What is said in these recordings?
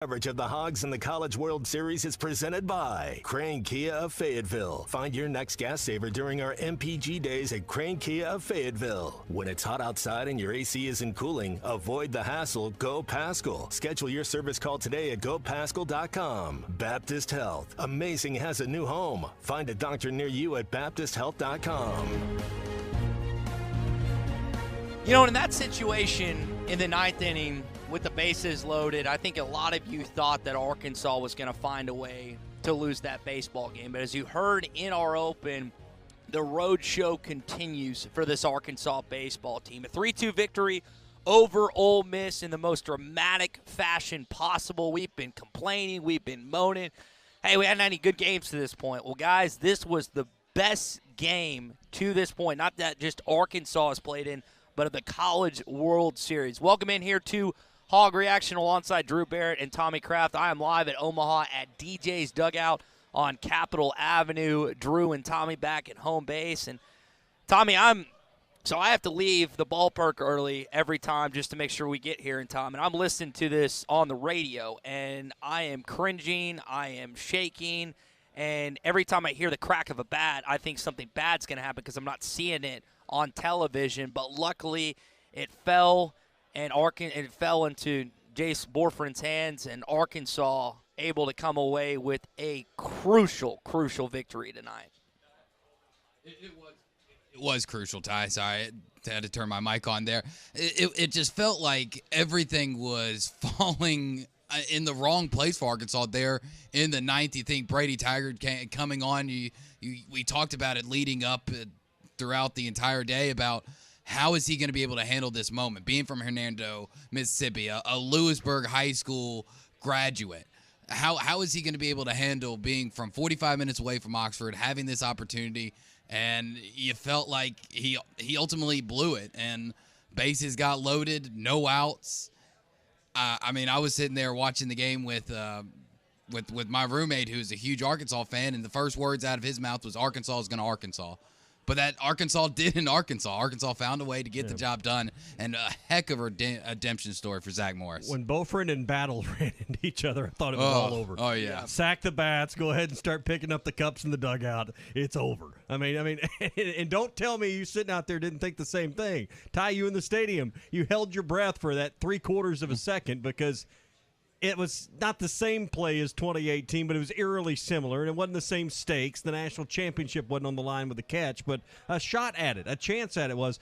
Coverage of the Hogs and the College World Series is presented by Crane Kia of Fayetteville. Find your next gas saver during our MPG days at Crane Kia of Fayetteville. When it's hot outside and your AC isn't cooling, avoid the hassle. Go Paschal. Schedule your service call today at gopaschal.com. Baptist Health. Amazing has a new home. Find a doctor near you at baptisthealth.com. You know, in that situation in the ninth inning, with the bases loaded, I think a lot of you thought that Arkansas was going to find a way to lose that baseball game. But as you heard in our open, the road show continues for this Arkansas baseball team. A 3-2 victory over Ole Miss in the most dramatic fashion possible. We've been complaining. We've been moaning. Hey, we hadn't had any good games to this point. Well, guys, this was the best game to this point. Not that just Arkansas has played in, but of the College World Series. Welcome in here to Hog Reaction alongside Drew Barrett and Tommy Kraft. I am live at Omaha at DJ's Dugout on Capitol Avenue. Drew and Tommy back at home base. And Tommy, I have to leave the ballpark early every time just to make sure we get here in time. And I'm listening to this on the radio, and I am cringing. I am shaking. And every time I hear the crack of a bat, I think something bad's going to happen because I'm not seeing it on television. But luckily, it fell. And it fell into Jace Borfrin's hands, and Arkansas able to come away with a crucial victory tonight. It was crucial, Ty. Sorry, I had to turn my mic on there. It just felt like everything was falling in the wrong place for Arkansas there in the ninth. You think Brady Taggart coming on, we talked about it leading up throughout the entire day about how is he going to be able to handle this moment? Being from Hernando, Mississippi, a Lewisburg High School graduate, how is he going to be able to handle being from 45 minutes away from Oxford, having this opportunity? And you felt like he ultimately blew it, and bases got loaded, no outs. I was sitting there watching the game with my roommate, who's a huge Arkansas fan, and the first words out of his mouth was Arkansas is going to Arkansas. But that Arkansas did in Arkansas. Arkansas found a way to get the job done, and a heck of a redemption story for Zach Morris. When Beaufort and Battle ran into each other, I thought it was all over. Oh, yeah. Sack the bats, go ahead and start picking up the cups in the dugout. It's over. I mean, and don't tell me you sitting out there didn't think the same thing. Ty, you in the stadium, you held your breath for that 3/4 of a second because it was not the same play as 2018, but it was eerily similar, and it wasn't the same stakes. The national championship wasn't on the line with the catch, but a shot at it, a chance at it was.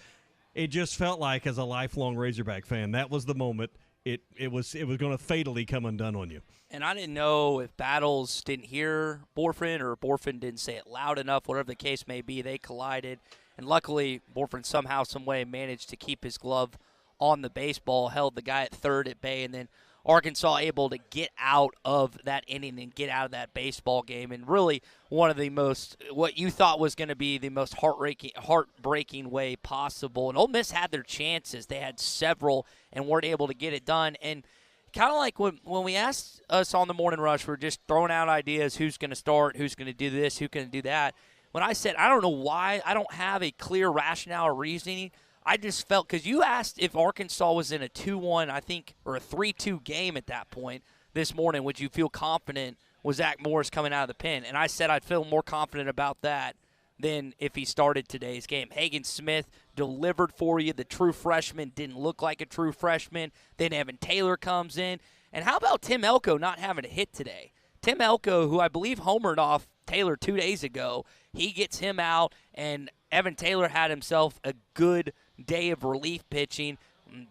It just felt like, as a lifelong Razorback fan, that was the moment. It was going to fatally come undone on you. And I didn't know if Battles didn't hear Borfrin or Borfrin didn't say it loud enough, whatever the case may be. They collided, and luckily Borfrin somehow, some way managed to keep his glove on the baseball, held the guy at third at bay, and then Arkansas able to get out of that inning and get out of that baseball game. And really one of the most, what you thought was going to be the most heartbreaking way possible. And Ole Miss had their chances. They had several and weren't able to get it done. And kind of like when we asked us on the Morning Rush, we were just throwing out ideas, who's going to start, who's going to do this, who's going to do that. When I said, I don't know why, I don't have a clear rationale or reasoning, I just felt, because you asked if Arkansas was in a 2-1, I think, or a 3-2 game at that point this morning, would you feel confident with Zach Morris coming out of the pen? And I said I'd feel more confident about that than if he started today's game. Hagen Smith delivered for you. The true freshman didn't look like a true freshman. Then Evan Taylor comes in. And how about Tim Elko not having a hit today? Tim Elko, who I believe homered off Taylor 2 days ago, he gets him out, and Evan Taylor had himself a good day of relief pitching.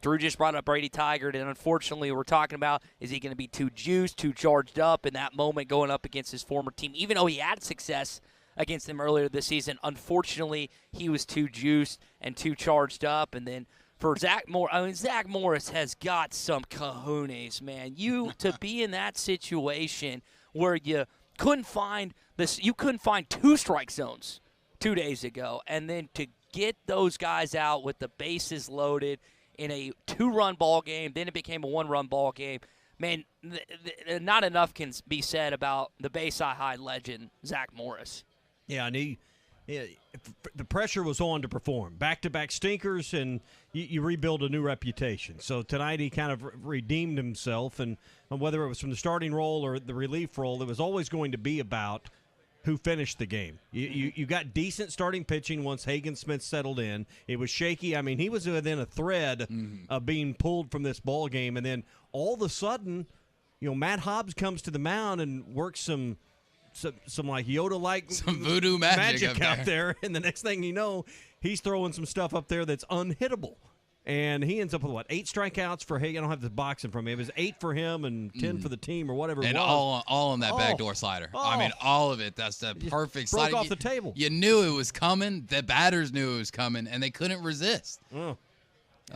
Drew just brought up Brady Taggart, and unfortunately we're talking about, is he going to be too juiced, too charged up in that moment going up against his former team? Even though he had success against them earlier this season, unfortunately he was too juiced and too charged up. And then for Zach Morris, Zach Morris has got some cojones, man. You to be in that situation where you couldn't find two strike zones 2 days ago, and then to get those guys out with the bases loaded in a 2-run ball game, then it became a 1-run ball game. Man, not enough can be said about the Bayside High legend, Zach Morris. Yeah, and the pressure was on to perform. Back-to-back stinkers, and you rebuild a new reputation. So tonight he kind of redeemed himself, and whether it was from the starting role or the relief role, it was always going to be about who finished the game. You got decent starting pitching once Hagen Smith settled in. It was shaky. I mean, he was within a thread of being pulled from this ball game, and then all of a sudden, Matt Hobbs comes to the mound and works some like Yoda-like some voodoo magic out there, and the next thing you know, he's throwing some stuff up there that's unhittable. And he ends up with, 8 strikeouts for Hagen? I don't have the box in front of me. It was 8 for him and 10 for the team or whatever it was. And all on that backdoor slider. I mean, all of it. That's the perfect slider. Broke off the table. You knew it was coming. The batters knew it was coming, and they couldn't resist. I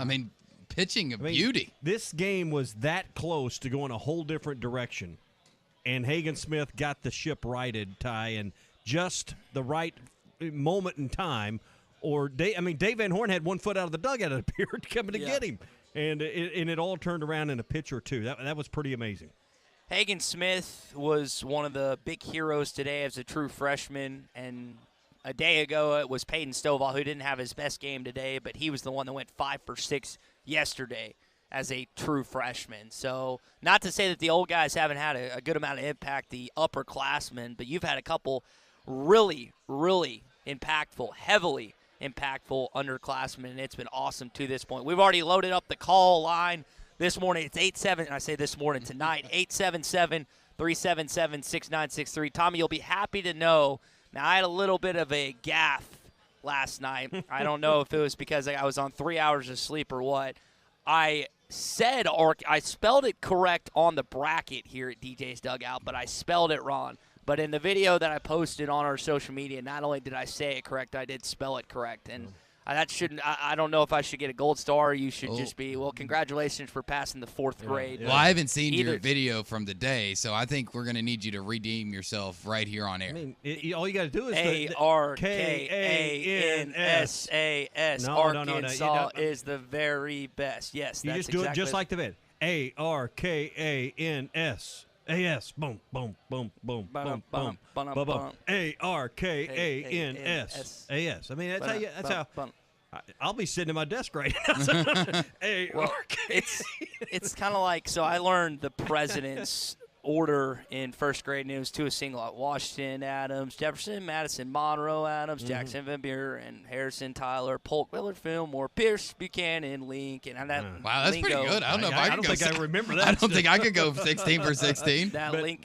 mean, pitching of beauty. This game was that close to going a whole different direction. And Hagen Smith got the ship righted, Ty, and just the right moment in time. Or Dave Van Horn had one foot out of the dugout, it appeared, coming to get him. And it all turned around in a pitch or two. That was pretty amazing. Hagen Smith was one of the big heroes today as a true freshman. And a day ago it was Peyton Stovall, who didn't have his best game today, but he was the one that went 5 for 6 yesterday as a true freshman. So not to say that the old guys haven't had a good amount of impact, the upperclassmen, but you've had a couple really, really impactful, heavily impactful underclassmen, and it's been awesome to this point. We've already loaded up the call line this morning. It's 8-7, I say this morning, tonight, 877-377-6963. Tommy, you'll be happy to know, now I had a little bit of a gaffe last night. I don't know if it was because I was on 3 hours of sleep or what. I spelled it correct on the bracket here at DJ's Dugout, but I spelled it wrong. But in the video that I posted on our social media, not only did I say it correct, I did spell it correct. And that shouldn't. I don't know if I should get a gold star or you should just be, well, congratulations for passing the 4th grade. Well, I haven't seen your video from the day, so I think we're going to need you to redeem yourself right here on air. I mean, all you got to do is ARKANSAS. No, Arkansas is the very best. Yes, you that's just do exactly it just like the vid. ARKANS. AS, boom, boom, boom, boom, boom, boom, boom, boom. ARKANS. AS. I mean, that's how. I'll be sitting at my desk right now. Well, it's kind of like, so I learned the president's order in first grade, and it was to a single: Washington, Adams, Jefferson, Madison, Monroe, Adams, Jackson, Van Buren, Harrison, Tyler, Polk, Willard, Fillmore, Pierce, Buchanan, Lincoln. And that wow, that's pretty good. I don't know if I don't think I remember that. I don't think I could go 16 for 16.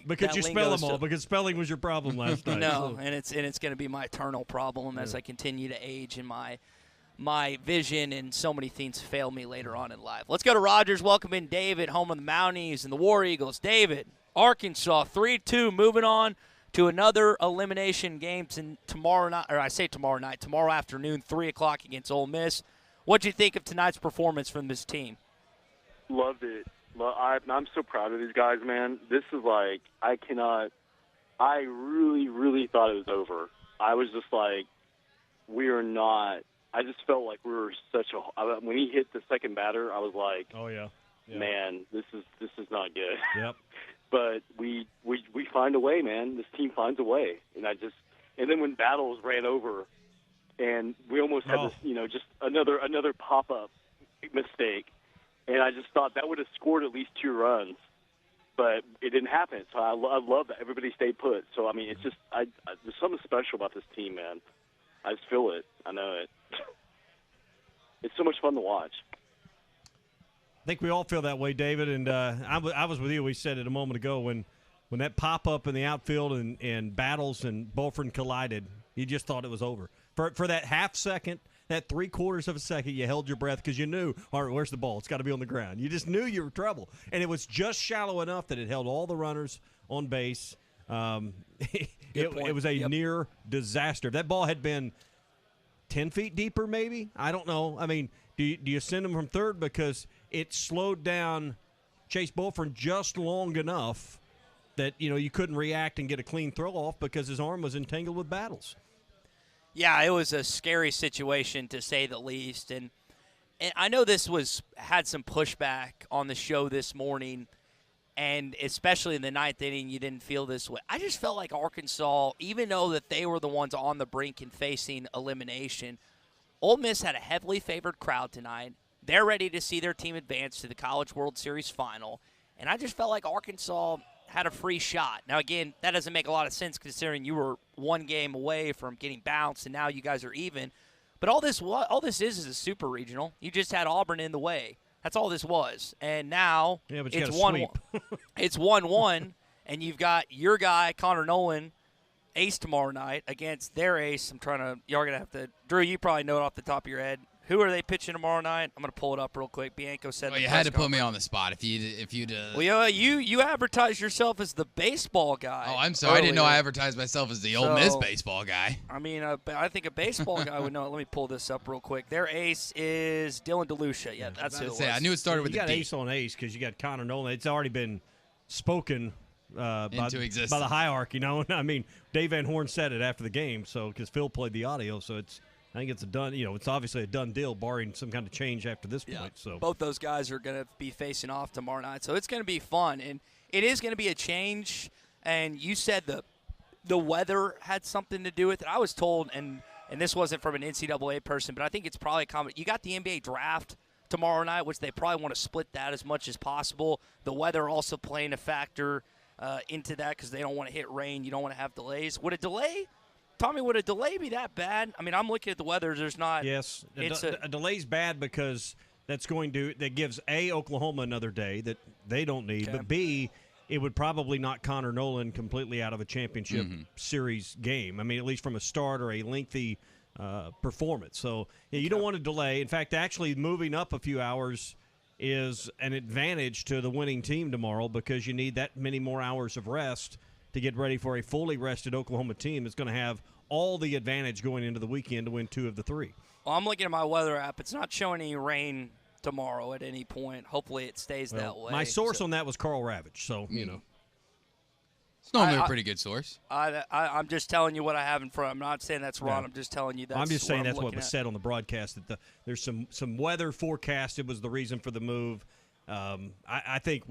Because you spell them all. Because spelling was your problem last night. No, and it's going to be my eternal problem as I continue to age and my vision and so many things fail me later on in life. Let's go to Rogers. Welcome in David, home of the Mounties and the War Eagles. David, Arkansas 3-2, moving on to another elimination game tomorrow afternoon, 3 o'clock against Ole Miss. What do you think of tonight's performance from this team? Loved it. I'm so proud of these guys, man. This is like, I really, really thought it was over. I was just like, I just felt like we were when he hit the second batter, I was like, oh yeah. Man, this is not good. Yep. But we find a way, man. This team finds a way, and then when Battles ran over, and we almost had this, just another pop-up mistake, and I just thought that would have scored at least 2 runs, but it didn't happen. So I love that everybody stayed put. So I mean, it's just there's something special about this team, man. I just feel it. I know it. It's so much fun to watch. I think we all feel that way, David, and I was with you. We said it a moment ago when that pop-up in the outfield and Battles and Bulford collided, you just thought it was over. For that half second, that 3/4 of a second, you held your breath because you knew, all right, where's the ball? It's got to be on the ground. You just knew you were in trouble. And it was just shallow enough that it held all the runners on base. It was a near disaster. If that ball had been 10 feet deeper maybe, I don't know. I mean, do you send him from third because it slowed down Chase Bulford just long enough that, you couldn't react and get a clean throw off because his arm was entangled with Battles. Yeah, it was a scary situation to say the least. And I know this had some pushback on the show this morning. And especially in the ninth inning, you didn't feel this way. I just felt like Arkansas, even though that they were the ones on the brink and facing elimination, Ole Miss had a heavily favored crowd tonight. They're ready to see their team advance to the College World Series final. And I just felt like Arkansas had a free shot. Now, again, that doesn't make a lot of sense considering you were one game away from getting bounced, and now you guys are even. But all this is a super regional. You just had Auburn in the way. That's all this was. And now it's 1-1. It's 1-1, and you've got your guy, Connor Nolan, ace tomorrow night against their ace. Y'all are going to have to – Drew, you probably know it off the top of your head. Who are they pitching tomorrow night? I'm going to pull it up real quick. Bianco said. Well, you had to put me on the spot if you'd. Well, you advertised yourself as the baseball guy. Oh, I'm sorry. Earlier. I didn't know I advertised myself as the Ole Miss baseball guy. I mean, I think a baseball guy would know. Let me pull this up real quick. Their ace is Dylan DeLucia. Yeah, that's who it was. I knew it started with you the got D. ace on ace because you got Connor Nolan. It's already been spoken into existence by the hierarchy. I mean, Dave Van Horn said it after the game, so because Phil played the audio, so it's. I think it's a done. It's obviously a done deal, barring some kind of change after this point. So both those guys are going to be facing off tomorrow night, so it's going to be fun, and it is going to be a change. And you said the weather had something to do with it. I was told, and this wasn't from an NCAA person, but I think it's probably common. You got the NBA draft tomorrow night, which they probably want to split that as much as possible. The weather also playing a factor into that because they don't want to hit rain. You don't want to have delays. Tommy, would a delay be that bad? I mean, I'm looking at the weather. There's not. Yes, a delay's bad because that gives Oklahoma another day that they don't need, but B, it would probably knock Connor Nolan completely out of a championship series game. I mean, at least from a start or a lengthy performance. So you don't want to delay. In fact, actually moving up a few hours is an advantage to the winning team tomorrow because you need that many more hours of rest to get ready for a fully rested Oklahoma team that's going to have all the advantage going into the weekend to win 2 of the 3. Well, I'm looking at my weather app. It's not showing any rain tomorrow at any point. Hopefully it stays that way. My source on that was Carl Ravitch, so, It's normally a pretty good source. I'm just telling you what I have in front. I'm not saying that's wrong. I'm just telling you that's I'm just saying that's what was said on the broadcast, that there's some weather forecasted was the reason for the move. I think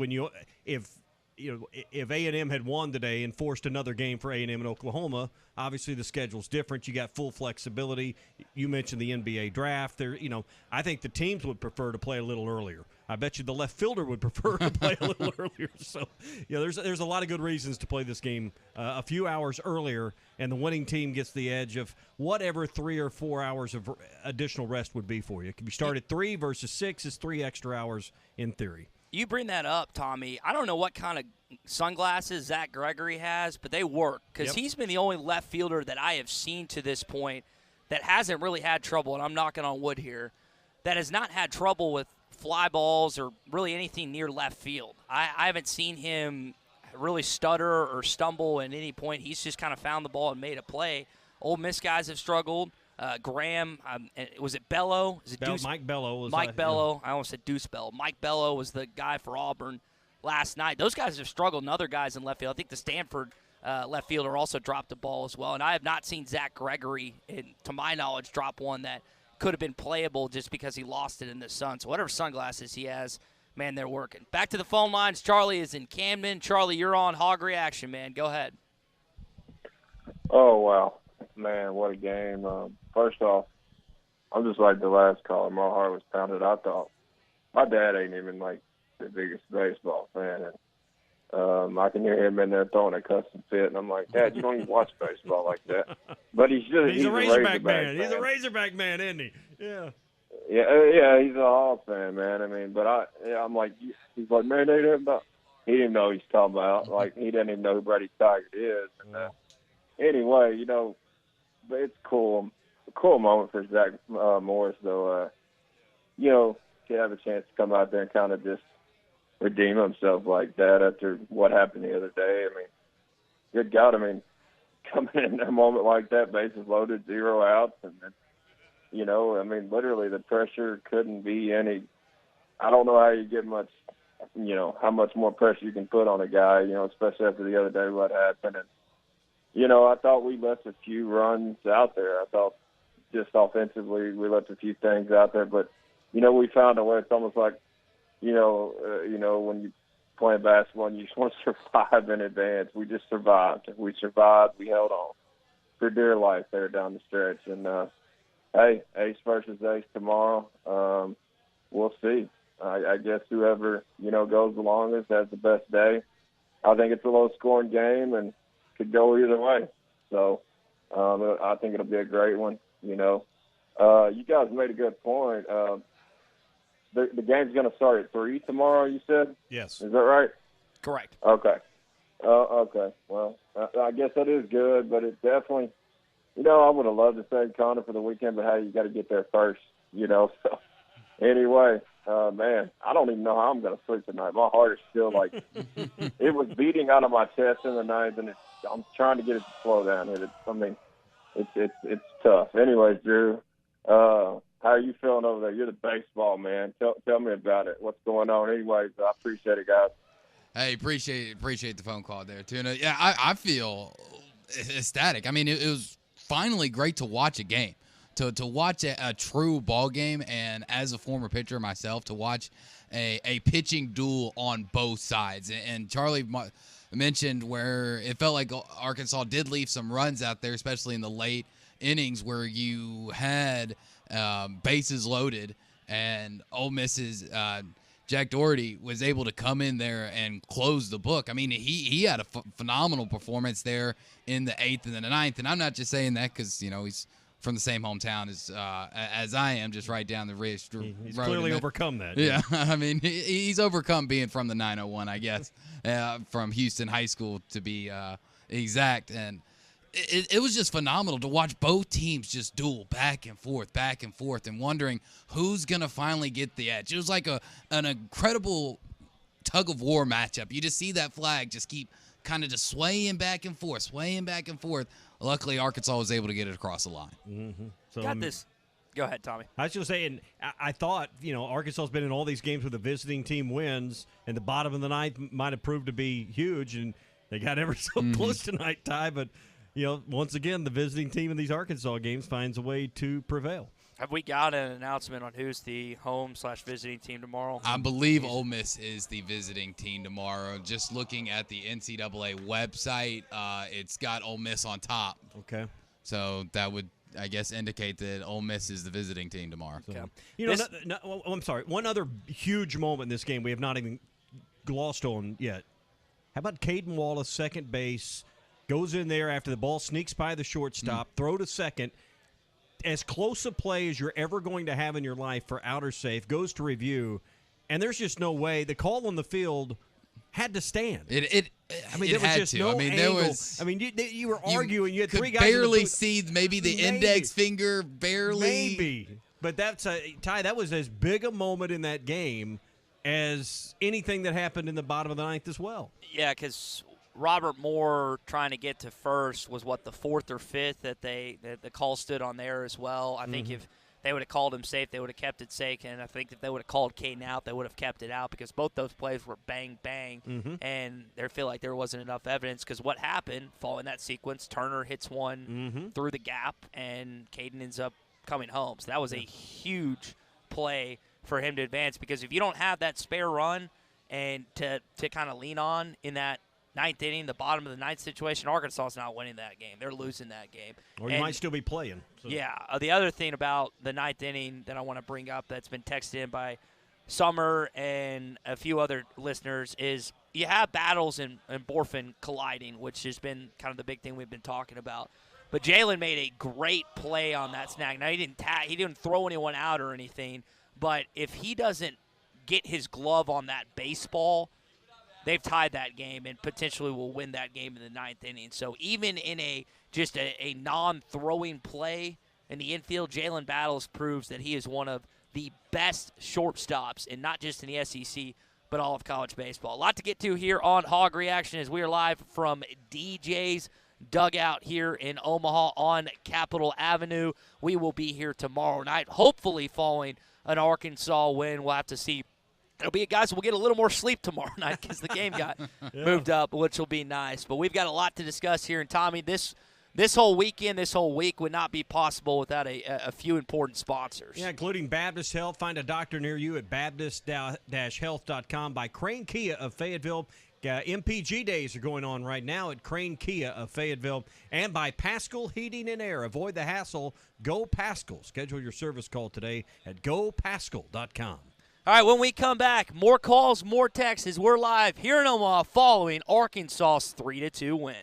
if A&M had won today and forced another game for A&M in Oklahoma, obviously the schedule's different. You got full flexibility. You mentioned the NBA draft. I think the teams would prefer to play a little earlier. I bet you the left fielder would prefer to play a little earlier. So, there's a lot of good reasons to play this game a few hours earlier, and the winning team gets the edge of whatever 3 or 4 hours of additional rest would be for you. If you start at 3 versus 6, it's 3 extra hours in theory. You bring that up, Tommy. I don't know what kind of sunglasses Zach Gregory has, but they work because he's been the only left fielder that I have seen to this point that hasn't really had trouble, and I'm knocking on wood here, that has not had trouble with fly balls or really anything near left field. I haven't seen him really stutter or stumble at any point. He's just kind of found the ball and made a play. Ole Miss guys have struggled. Graham, was it Bello? Is it Mike Bello. Mike Bello. I almost said Deuce Bell. Mike Bello was the guy for Auburn last night. Those guys have struggled, and other guys in left field. I think the Stanford left fielder also dropped the ball as well. And I have not seen Zach Gregory, to my knowledge, drop one that could have been playable just because he lost it in the sun. So whatever sunglasses he has, man, they're working. Back to the phone lines. Charlie is in Camden. Charlie, you're on Hog Reaction, man. Go ahead. Oh, wow. Man, what a game. First off, I'm just like the last caller. My heart was pounded. I thought my dad ain't even like the biggest baseball fan. And I can hear him in there throwing a custom fit, and I'm like, Dad, you don't even watch baseball like that. But he's a Razorback man. He's a Razorback man, isn't he? Yeah. Yeah, he's a Hogs fan, man. I mean, but I'm like, he's like, man, he didn't know he's talking about. Like, he didn't even know who Brady Tiger is. And, anyway, but it's cool. A cool moment for Zach Morris, though. To have a chance to come out there and kind of just redeem himself like that after what happened the other day. I mean, good God, coming in a moment like that, bases loaded, 0 outs, and then, literally the pressure couldn't be any. I don't know how you get much, how much more pressure you can put on a guy, especially after the other day what happened. And, I thought we left a few runs out there. I thought just offensively we left a few things out there, but, we found a way. It's almost like, when playing basketball, and you just want to survive in advance. We just survived. We survived. We held on for dear life there down the stretch. And, hey, ace versus ace tomorrow. We'll see. I guess whoever, goes the longest has the best day. I think it's a low-scoring game and could go either way. So I think it'll be a great one, You guys made a good point. The game's going to start at 3 tomorrow, you said? Yes. Is that right? Correct. Okay. Okay. Well, I guess that is good, but it definitely, I would have loved to say Connor for the weekend, but hey, you got to get there first, So anyway, man, I don't even know how I'm going to sleep tonight. My heart is still like it was beating out of my chest in the night, and I'm trying to get it to slow down. It's tough. Anyways, Drew, how are you feeling over there? You're the baseball man. Tell me about it. What's going on? Anyways, I appreciate it, guys. Hey, appreciate the phone call there, Tuna. Yeah, I feel ecstatic. I mean, it was finally great to watch a game, to watch a true ball game, and as a former pitcher myself, to watch a pitching duel on both sides. And Charlie mentioned where it felt like Arkansas did leave some runs out there, especially in the late innings where you had bases loaded, and Ole Miss's Jack Doherty was able to come in there and close the book. I mean, he had a phenomenal performance there in the 8th and the 9th, and I'm not just saying that because, he's from the same hometown as I am, just right down the road. He's clearly overcome that. Yeah, I mean, he's overcome being from the 901, I guess, from Houston High School to be exact, and it was just phenomenal to watch both teams just duel back and forth, and wondering who's going to finally get the edge. It was like an incredible tug-of-war matchup. You just see that flag just keep kind of just swaying back and forth. Luckily, Arkansas was able to get it across the line. Mm-hmm. So, Got this. Go ahead, Tommy. I was just saying, I thought, Arkansas's been in all these games where the visiting team wins, and the bottom of the ninth might have proved to be huge, and they got ever so close tonight, Ty, but once again, the visiting team in these Arkansas games finds a way to prevail. Have we got an announcement on who's the home/visiting team tomorrow? I believe Ole Miss is the visiting team tomorrow. Just looking at the NCAA website, it's got Ole Miss on top. Okay. So that would, I guess, indicate that Ole Miss is the visiting team tomorrow. So, I'm sorry. One other huge moment in this game we have not even glossed on yet. How about Caden Wallace, second base, goes in there after the ball sneaks by the shortstop, throw to second, as close a play as you're ever going to have in your life for outer safe, goes to review, and there's just no way. The call on the field had to stand. There was just no angle. There was. You were arguing. You had three guys. Barely see maybe the index finger, barely. Maybe, but that's Ty. That was as big a moment in that game as anything that happened in the bottom of the ninth as well. Yeah, because Robert Moore trying to get to first was the fourth or fifth that the call stood on there as well. I think if they would have called him safe, they would have kept it safe, and I think if they would have called Caden out, they would have kept it out because both those plays were bang bang, and they feel like there wasn't enough evidence because what happened following that sequence, Turner hits one through the gap, and Caden ends up coming home. So that was a huge play for him to advance because if you don't have that spare run and to kind of lean on in that ninth inning, the bottom of the ninth situation, Arkansas is not winning that game. They're losing that game. Or you might still be playing. So. Yeah. The other thing about the ninth inning that I want to bring up that's been texted in by Summer and a few other listeners is you have Battles and Borfin colliding, which has been kind of the big thing we've been talking about. But Jalen made a great play on that snag. Now, he didn't throw anyone out or anything, but if he doesn't get his glove on that baseball, they've tied that game and potentially will win that game in the ninth inning. So even in a non-throwing play in the infield, Jalen Battles proves that he is one of the best shortstops, and not just in the SEC, but all of college baseball. A lot to get to here on Hog Reaction as we are live from DJ's Dugout here in Omaha on Capitol Avenue. We will be here tomorrow night, hopefully following an Arkansas win. We'll have to see. It'll be guys. We'll get a little more sleep tomorrow night because the game got moved up, which will be nice. But we've got a lot to discuss here. And Tommy, this this whole weekend, this whole week would not be possible without a few important sponsors. Yeah, including Baptist Health. Find a doctor near you at baptist-health.com. By Crane Kia of Fayetteville. MPG days are going on right now at Crane Kia of Fayetteville. And by Paschal Heating and Air. Avoid the hassle. Go Paschal. Schedule your service call today at gopaschal.com. All right, when we come back, more calls, more texts. We're live here in Omaha following Arkansas's 3-2 win.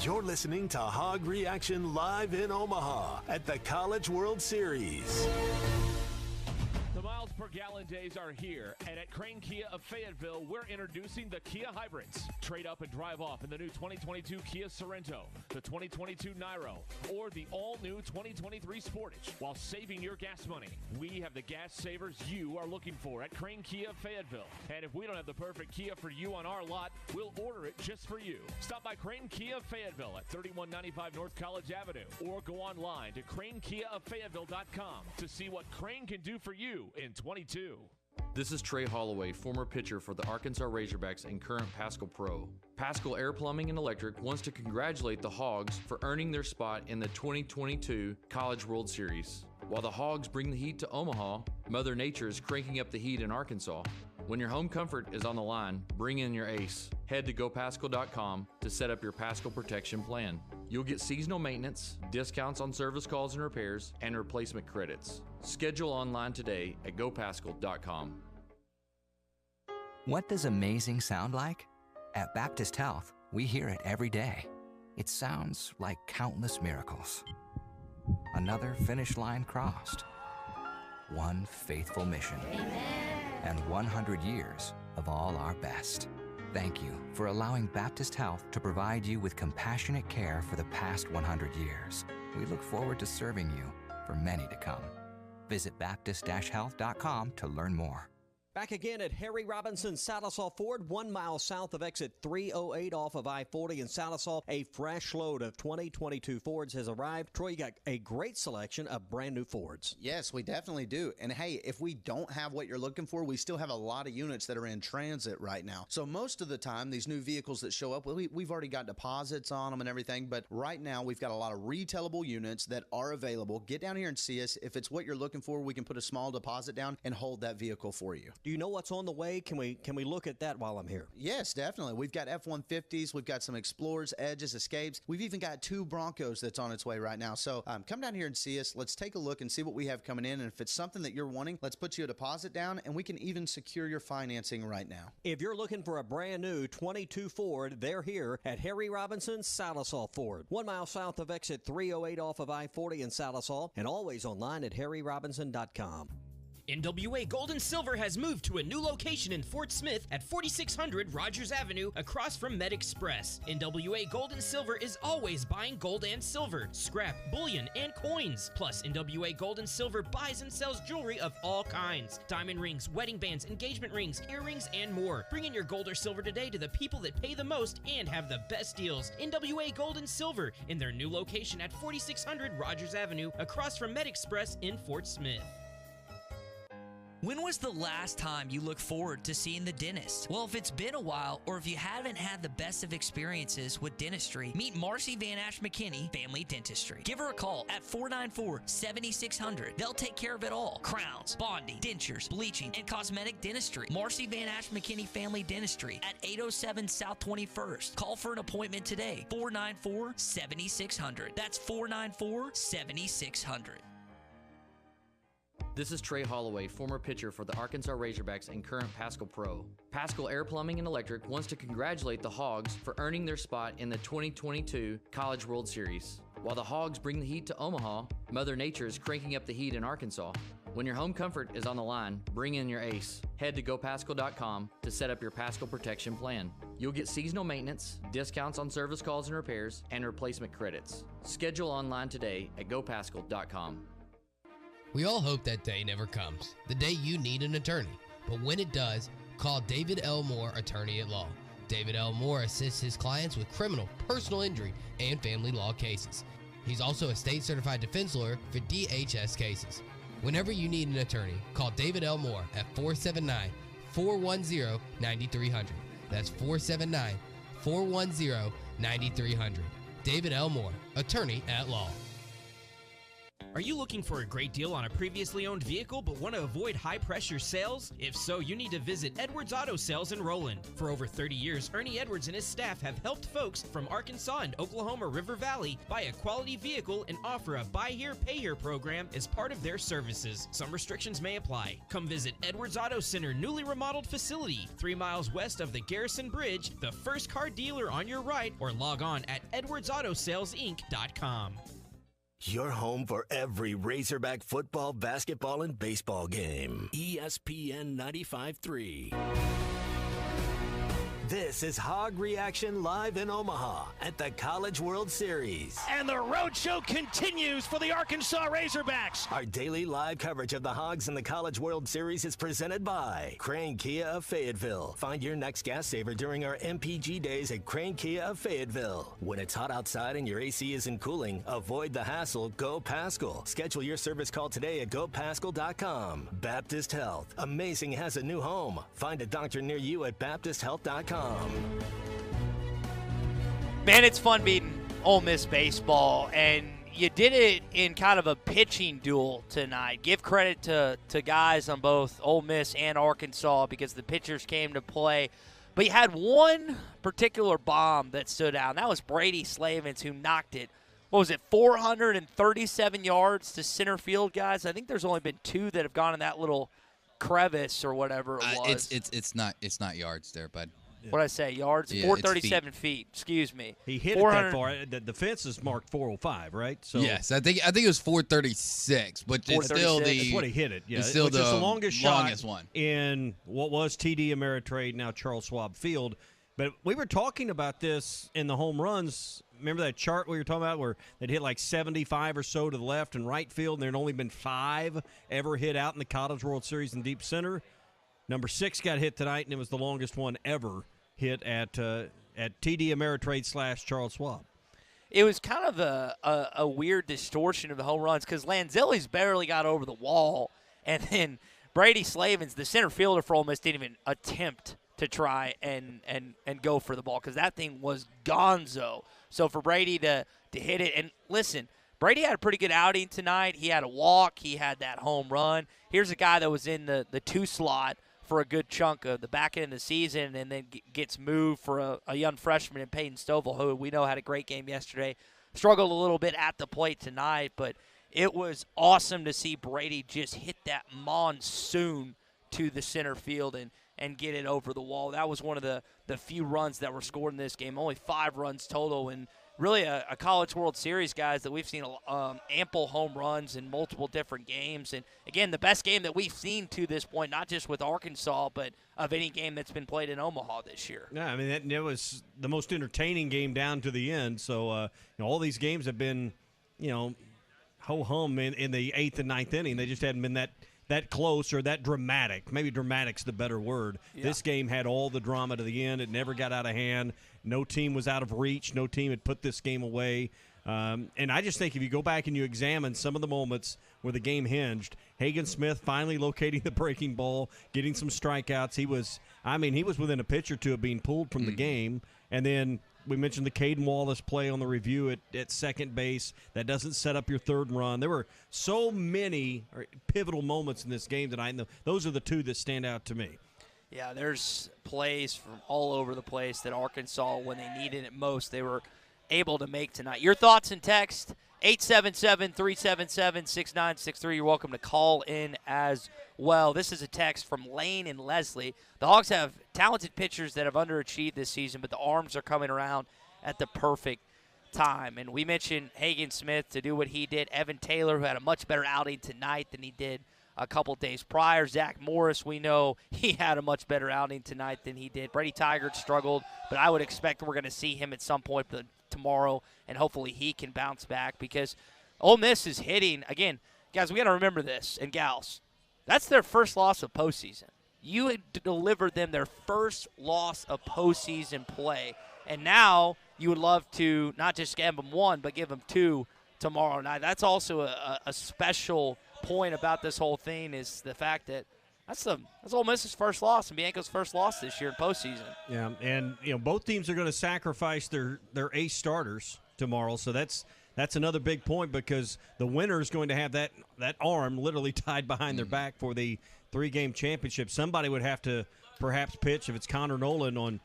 You're listening to Hog Reaction live in Omaha at the College World Series. The miles per gallon days are here, and at Crane Kia of Fayetteville, we're introducing the Kia Hybrids. Trade up and drive off in the new 2022 Kia Sorento, the 2022 Niro, or the all-new 2023 Sportage, while saving your gas money. We have the gas savers you are looking for at Crane Kia of Fayetteville. And if we don't have the perfect Kia for you on our lot, we'll order it just for you. Stop by Crane Kia of Fayetteville at 3195 North College Avenue, or go online to cranekiaoffayetteville.com to see what Crane can do for you in 22. This is Trey Holloway, former pitcher for the Arkansas Razorbacks and current Paschal Pro. Paschal Air Plumbing and Electric wants to congratulate the Hogs for earning their spot in the 2022 College World Series. While the Hogs bring the heat to Omaha, Mother Nature is cranking up the heat in Arkansas. When your home comfort is on the line, bring in your ace. Head to gopaschal.com to set up your Paschal protection plan. You'll get seasonal maintenance, discounts on service calls and repairs, and replacement credits. Schedule online today at gopaschal.com. What does amazing sound like? At Baptist Health, we hear it every day. It sounds like countless miracles. Another finish line crossed. One faithful mission. And 100 years of all our best. Thank you for allowing Baptist Health to provide you with compassionate care for the past 100 years. We look forward to serving you for many to come. Visit baptist-health.com to learn more. Back again at Harry Robinson Salisaw Ford, 1 mile south of exit 308 off of I-40 in Salisaw. A fresh load of 2022 Fords has arrived. Troy, you got a great selection of brand new Fords. Yes, we definitely do. And hey, if we don't have what you're looking for, we still have a lot of units that are in transit right now. So most of the time, these new vehicles that show up, we've already got deposits on them and everything. But right now, we've got a lot of retailable units that are available. Get down here and see us. If it's what you're looking for, we can put a small deposit down and hold that vehicle for you. Do you know what's on the way? Can we look at that while I'm here? Yes, definitely. We've got F-150s. We've got some Explorers, Edges, Escapes. We've even got 2 Broncos that's on its way right now. So come down here and see us. Let's take a look and see what we have coming in. And if it's something that you're wanting, let's put you a deposit down, and we can even secure your financing right now. If you're looking for a brand new 22 Ford, they're here at Harry Robinson Salisaw Ford, 1 mile south of exit 308 off of I-40 in Salisaw, and always online at harryrobinson.com. NWA Gold and Silver has moved to a new location in Fort Smith at 4600 Rogers Avenue across from Med Express. NWA Gold and Silver is always buying gold and silver, scrap, bullion, and coins. Plus, NWA Gold and Silver buys and sells jewelry of all kinds. Diamond rings, wedding bands, engagement rings, earrings, and more. Bring in your gold or silver today to the people that pay the most and have the best deals. NWA Gold and Silver in their new location at 4600 Rogers Avenue across from Med Express in Fort Smith. When was the last time you looked forward to seeing the dentist? Well, if it's been a while, or if you haven't had the best of experiences with dentistry, meet Marcy Van Ash McKinney Family Dentistry. Give her a call at 494-7600. They'll take care of it all. Crowns, bonding, dentures, bleaching, and cosmetic dentistry. Marcy Van Ash McKinney Family Dentistry at 807 South 21st. Call for an appointment today. 494-7600. That's 494-7600. This is Trey Holloway, former pitcher for the Arkansas Razorbacks and current Paschal Pro. Paschal Air Plumbing and Electric wants to congratulate the Hogs for earning their spot in the 2022 College World Series. While the Hogs bring the heat to Omaha, Mother Nature is cranking up the heat in Arkansas. When your home comfort is on the line, bring in your ace. Head to gopaschal.com to set up your Paschal protection plan. You'll get seasonal maintenance, discounts on service calls and repairs, and replacement credits. Schedule online today at gopaschal.com. We all hope that day never comes, the day you need an attorney. But when it does, call David L. Moore, Attorney at Law. David L. Moore assists his clients with criminal, personal injury, and family law cases. He's also a state-certified defense lawyer for DHS cases. Whenever you need an attorney, call David L. Moore at 479-410-9300. That's 479-410-9300. David Elmore, attorney at law. Are you looking for a great deal on a previously owned vehicle but want to avoid high-pressure sales? If so, you need to visit Edwards Auto Sales in Roland. For over 30 years, Ernie Edwards and his staff have helped folks from Arkansas and Oklahoma River Valley buy a quality vehicle and offer a Buy Here, Pay Here program as part of their services. Some restrictions may apply. Come visit Edwards Auto Center newly remodeled facility, 3 miles west of the Garrison Bridge, the first car dealer on your right, or log on at edwardsautosalesinc.com. Your home for every Razorback football, basketball, and baseball game. ESPN 95.3. This is Hog Reaction live in Omaha at the College World Series. And the roadshow continues for the Arkansas Razorbacks. Our daily live coverage of the Hogs and the College World Series is presented by Crane Kia of Fayetteville. Find your next gas saver during our MPG days at Crane Kia of Fayetteville. When it's hot outside and your AC isn't cooling, avoid the hassle. Go Paschal. Schedule your service call today at gopaschal.com. Baptist Health. Amazing has a new home. Find a doctor near you at baptisthealth.com. Man, it's fun beating Ole Miss baseball, and you did it in kind of a pitching duel tonight. Give credit to guys on both Ole Miss and Arkansas because the pitchers came to play. But you had one particular bomb that stood out, and that was Brady Slavens, who knocked it. What was it, 437 yards to center field, guys? I think there's only been 2 that have gone in that little crevice or whatever it was. It's not yards there, bud. What did I say? Yards? Yeah, 437 feet. Excuse me. He hit it that far. The fence is marked 405, right? So yes, I think it was 436, but it's still that's what he hit it. Yeah, it's still the longest shot one in what was TD Ameritrade, now Charles Schwab Field. But we were talking about this in the home runs. Remember that chart we were talking about where they'd hit like 75 or so to the left and right field, and there had only been 5 ever hit out in the College World Series in deep center. Number 6 got hit tonight, and it was the longest one ever hit at TD Ameritrade / Charles Schwab. It was kind of a weird distortion of the home runs because Lanzilli's barely got over the wall, and then Brady Slavens, the center fielder for Ole Miss, didn't even attempt to try and go for the ball because that thing was gonzo. So for Brady to hit it, and listen, Brady had a pretty good outing tonight. He had a walk. He had that home run. Here's a guy that was in the 2 slot for a good chunk of the back end of the season and then gets moved for a young freshman in Peyton Stovall, who we know had a great game yesterday. Struggled a little bit at the plate tonight, but it was awesome to see Brady just hit that monsoon to the center field and get it over the wall. That was one of the few runs that were scored in this game, only 5 runs total, and really a College World Series, guys, that we've seen ample home runs in multiple different games. And, again, the best game that we've seen to this point, not just with Arkansas, but of any game that's been played in Omaha this year. Yeah, I mean, that was the most entertaining game down to the end. So, all these games have been, ho-hum in the 8th and 9th inning. They just hadn't been that close or that dramatic. Maybe dramatic's the better word. Yeah. This game had all the drama to the end. It never got out of hand. No team was out of reach. No team had put this game away. And I just think if you go back and you examine some of the moments where the game hinged, Hagen Smith finally locating the breaking ball, getting some strikeouts. He was within a pitch or two of being pulled from the game. And then we mentioned the Caden Wallace play on the review at second base. That doesn't set up your third run. There were so many pivotal moments in this game tonight, and those are the 2 that stand out to me. Yeah, there's plays from all over the place that Arkansas, when they needed it most, they were able to make tonight. Your thoughts and text, 877-377-6963. You're welcome to call in as well. This is a text from Lane and Leslie. The Hogs have talented pitchers that have underachieved this season, but the arms are coming around at the perfect time. And we mentioned Hagen Smith to do what he did. Evan Taylor, who had a much better outing tonight than he did a couple days prior. Zach Morris, we know he had a much better outing tonight than he did. Brady Tigert struggled, but I would expect we're going to see him at some point tomorrow, and hopefully he can bounce back because Ole Miss is hitting. Again, guys, we got to remember this, and gals, that's their first loss of postseason. You had delivered them their first loss of postseason play, and now you would love to not just give them 1, but give them 2 tomorrow night. That's also a special point about this whole thing is the fact that that's Ole Miss's first loss and Bianco's first loss this year in postseason. Yeah, and both teams are going to sacrifice their ace starters tomorrow. So that's another big point because the winner is going to have that arm literally tied behind their back for the 3-game championship. Somebody would have to perhaps pitch, if it's Connor Nolan, on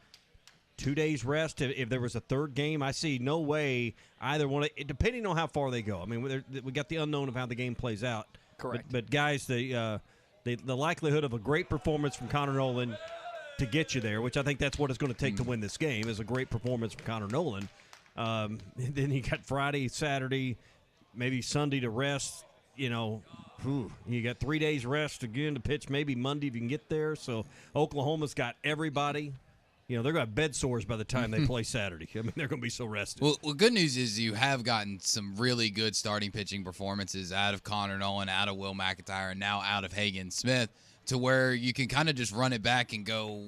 2 days rest. If there was a third game, I see no way either one, depending on how far they go. I mean, we got the unknown of how the game plays out. Correct. But guys, the likelihood of a great performance from Connor Nolan to get you there, which I think that's what it's going to take to win this game, is a great performance from Connor Nolan. Then you got Friday, Saturday, maybe Sunday to rest. You got 3 days rest again to pitch, maybe Monday if you can get there. So Oklahoma's got everybody. They're going to have bed sores by the time they play Saturday. I mean, they're going to be so rested. Well, good news is you have gotten some really good starting pitching performances out of Connor Nolan, out of Will McIntyre, and now out of Hagen Smith, to where you can kind of just run it back and go,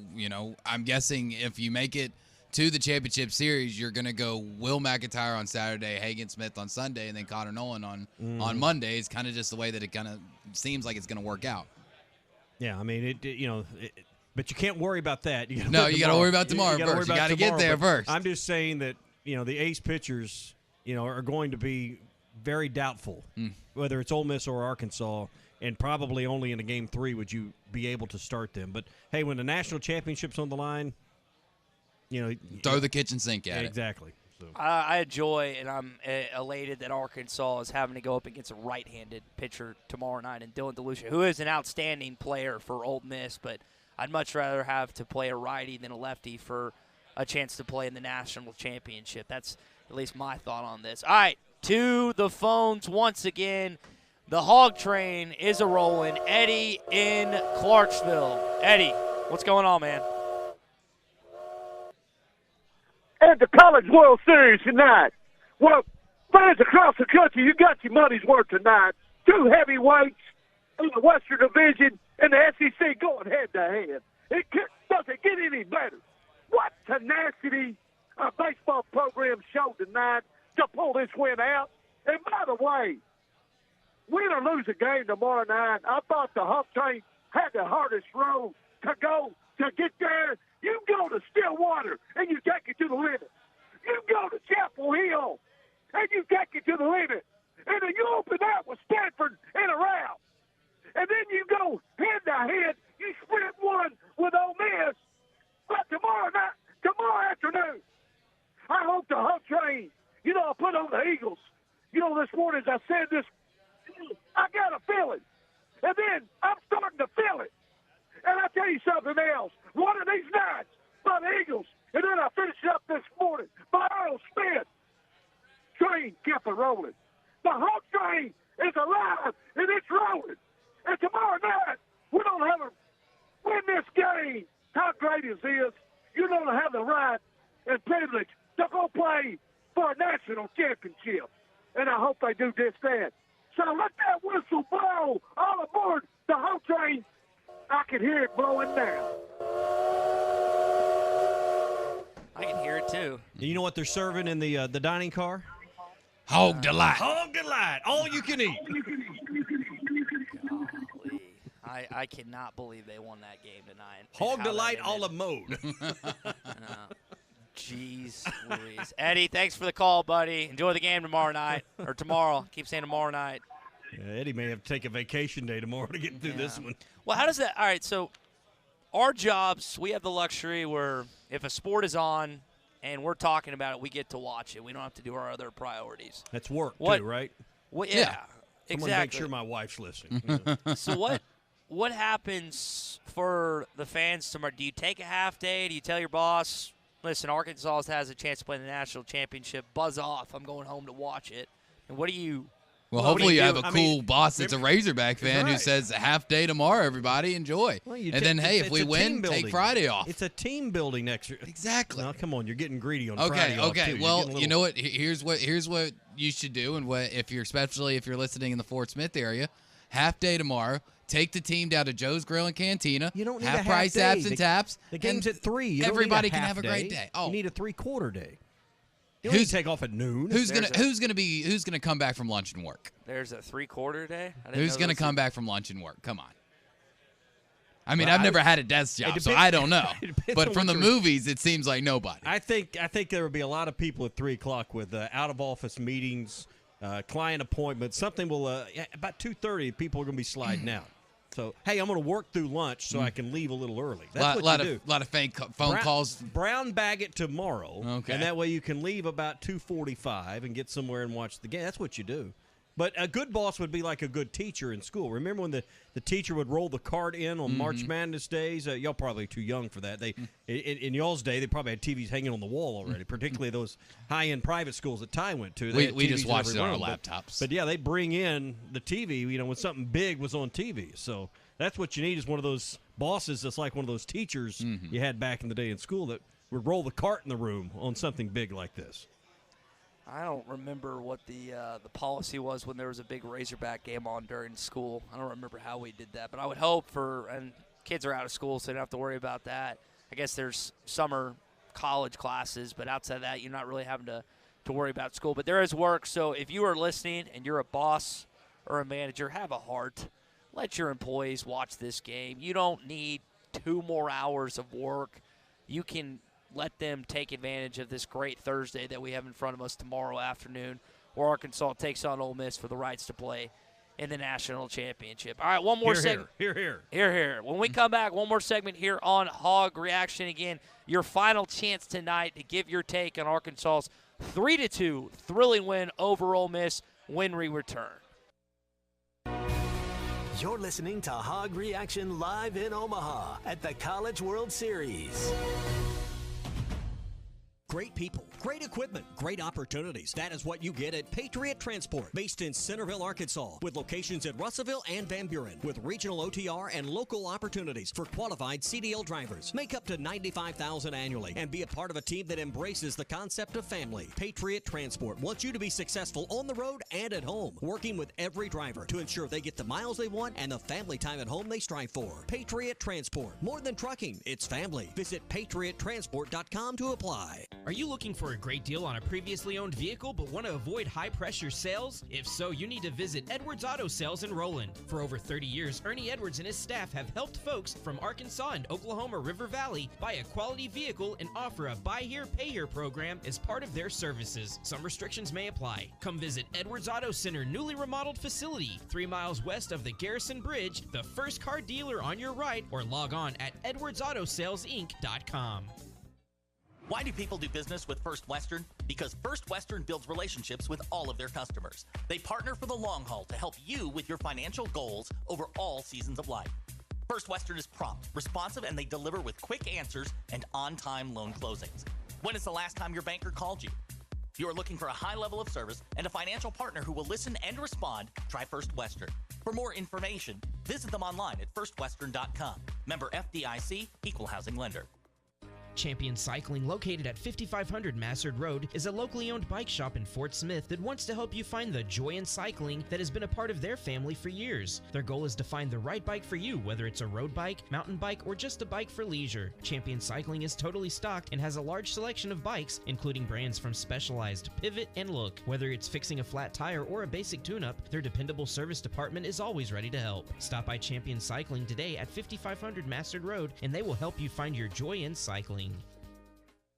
I'm guessing if you make it to the championship series, you're going to go Will McIntyre on Saturday, Hagen Smith on Sunday, and then Connor Nolan on Monday. It's kind of just the way that it kind of seems like it's going to work out. Yeah, I mean, but you can't worry about that. You got to worry about tomorrow first. You got to get there first. I'm just saying that, the ace pitchers, are going to be very doubtful, whether it's Ole Miss or Arkansas, and probably only in a game 3 would you be able to start them. But, hey, when the national championship's on the line, throw the kitchen sink at it. Exactly. So. I enjoy, and I'm elated that Arkansas is having to go up against a right-handed pitcher tomorrow night in Dylan DeLucia, who is an outstanding player for Ole Miss, but I'd much rather have to play a righty than a lefty for a chance to play in the national championship. That's at least my thought on this. All right, to the phones once again. The Hog Train is a-rolling. Eddie in Clarksville. Eddie, what's going on, man? At the College World Series tonight. Well, fans across the country, you got your money's worth tonight. 2 heavyweights in the Western Division and the SEC going head-to-head. It doesn't get any better. What tenacity our baseball program showed tonight to pull this win out. And by the way, win or lose a game tomorrow night, I thought the Hog Train had the hardest road to go to get there. You go to Stillwater, and you take it to the limit. You go to Chapel Hill, and you take it to the limit. And then you open up with Stanford in a round. And then you go head-to-head. You sprint one with Ole Miss. But tomorrow afternoon, I hope the Hog Train, I put on the Eagles. This morning, as I said this, I got a feeling. And then I'm starting to feel it. And I'll tell you something else. One of these nights, by the Eagles, and then I finish it up this morning by Earl Smith. Train kept it rolling. The Hog Train is alive, and it's rolling. And tomorrow night, we're going to have to win this game. How great is this? You're going to have the right and privilege to go play for a national championship. And I hope they do just that. So let that whistle blow. All aboard the Hog Train. I can hear it blowing now. I can hear it too. You know what they're serving in the dining car? Hog Delight. Hog Delight. All you can eat. Golly. I cannot believe they won that game tonight. Hog Delight a la mode. Jeez Louise. Eddie, thanks for the call, buddy. Enjoy the game tomorrow night. Or tomorrow. Keep saying tomorrow night. Yeah, Eddie may have to take a vacation day tomorrow to get through this one. Well, how does that – all right, so our jobs, we have the luxury where if a sport is on and we're talking about it, we get to watch it. We don't have to do our other priorities. That's work too, right? Well, yeah, exactly. Make sure my wife's listening. So what happens for the fans tomorrow? Do you take a half day? Do you tell your boss, listen, Arkansas has a chance to play in the national championship. Buzz off. I'm going home to watch it. And what do you – well, hopefully you have a cool boss that's a Razorback fan who says a half day tomorrow, everybody, enjoy. Well, and then, hey, if we win, take Friday off. It's a team building extra. Exactly. Now, come on, you're getting greedy on Friday off, Okay, too. Well, you know what? Here's what you should do, and especially if you're listening in the Fort Smith area, half day tomorrow. Take the team down to Joe's Grill and Cantina. You don't need half a price half day. apps and taps. The game's at 3. Everybody can have a great day. You need a 3/4 day. You don't need to take off at noon. Who's gonna come back from lunch and work? There's a 3/4 day. Who's gonna come back from lunch and work? Come on. I mean, I've never had a desk job, so I don't know. But from the movies, it seems like nobody. I think there will be a lot of people at 3 o'clock with out-of-office meetings, client appointments. Something will about 2:30, people are going to be sliding out. So, hey, I'm going to work through lunch so I can leave a little early. That's what you do. A lot of fake phone calls. Brown bag it tomorrow, and that way you can leave about 2:45 and get somewhere and watch the game. That's what you do. But a good boss would be like a good teacher in school. Remember when the teacher would roll the card in on March Madness days? Y'all probably too young for that. In y'all's day, they probably had TVs hanging on the wall already, particularly those high-end private schools that Ty went to. We just watched it on our laptops. But yeah, they bring in the TV, when something big was on TV. So that's what you need is one of those bosses that's like one of those teachers you had back in the day in school that would roll the cart in the room on something big like this. I don't remember what the policy was when there was a big Razorback game on during school. I don't remember how we did that, but I would hope and kids are out of school, so they don't have to worry about that. I guess there's summer college classes, but outside of that, you're not really having to worry about school. But there is work, so if you are listening and you're a boss or a manager, have a heart. Let your employees watch this game. You don't need 2 more hours of work. You can let them take advantage of this great Thursday that we have in front of us tomorrow afternoon, where Arkansas takes on Ole Miss for the rights to play in the national championship. All right, one more segment. Here. When we come back, one more segment here on Hog Reaction. Again, your final chance tonight to give your take on Arkansas's 3-2 thrilling win over Ole Miss when we return. You're listening to Hog Reaction live in Omaha at the College World Series. Great people, great equipment, great opportunities. That is what you get at Patriot Transport, based in Centerville, Arkansas, with locations in Russellville and Van Buren, with regional OTR and local opportunities for qualified CDL drivers. Make up to $95,000 annually and be a part of a team that embraces the concept of family. Patriot Transport wants you to be successful on the road and at home, working with every driver to ensure they get the miles they want and the family time at home they strive for. Patriot Transport, more than trucking, it's family. Visit patriottransport.com to apply. Are you looking for a great deal on a previously owned vehicle but want to avoid high-pressure sales? If so, you need to visit Edwards Auto Sales in Roland. For over 30 years, Ernie Edwards and his staff have helped folks from Arkansas and Oklahoma River Valley buy a quality vehicle and offer a buy here, pay here program as part of their services. Some restrictions may apply. Come visit Edwards Auto Center newly remodeled facility 3 miles west of the Garrison Bridge, the first car dealer on your right, or log on at edwardsautosalesinc.com. Why do people do business with First Western? Because First Western builds relationships with all of their customers. They partner for the long haul to help you with your financial goals over all seasons of life. First Western is prompt, responsive, and they deliver with quick answers and on-time loan closings. When is the last time your banker called you? If you are looking for a high level of service and a financial partner who will listen and respond, try First Western. For more information, visit them online at firstwestern.com. Member FDIC, Equal Housing Lender. Champion Cycling, located at 5500 Massard Road, is a locally owned bike shop in Fort Smith that wants to help you find the joy in cycling that has been a part of their family for years. Their goal is to find the right bike for you, whether it's a road bike, mountain bike, or just a bike for leisure. Champion Cycling is totally stocked and has a large selection of bikes, including brands from Specialized, Pivot, and Look. Whether it's fixing a flat tire or a basic tune-up, their dependable service department is always ready to help. Stop by Champion Cycling today at 5500 Massard Road, and they will help you find your joy in cycling.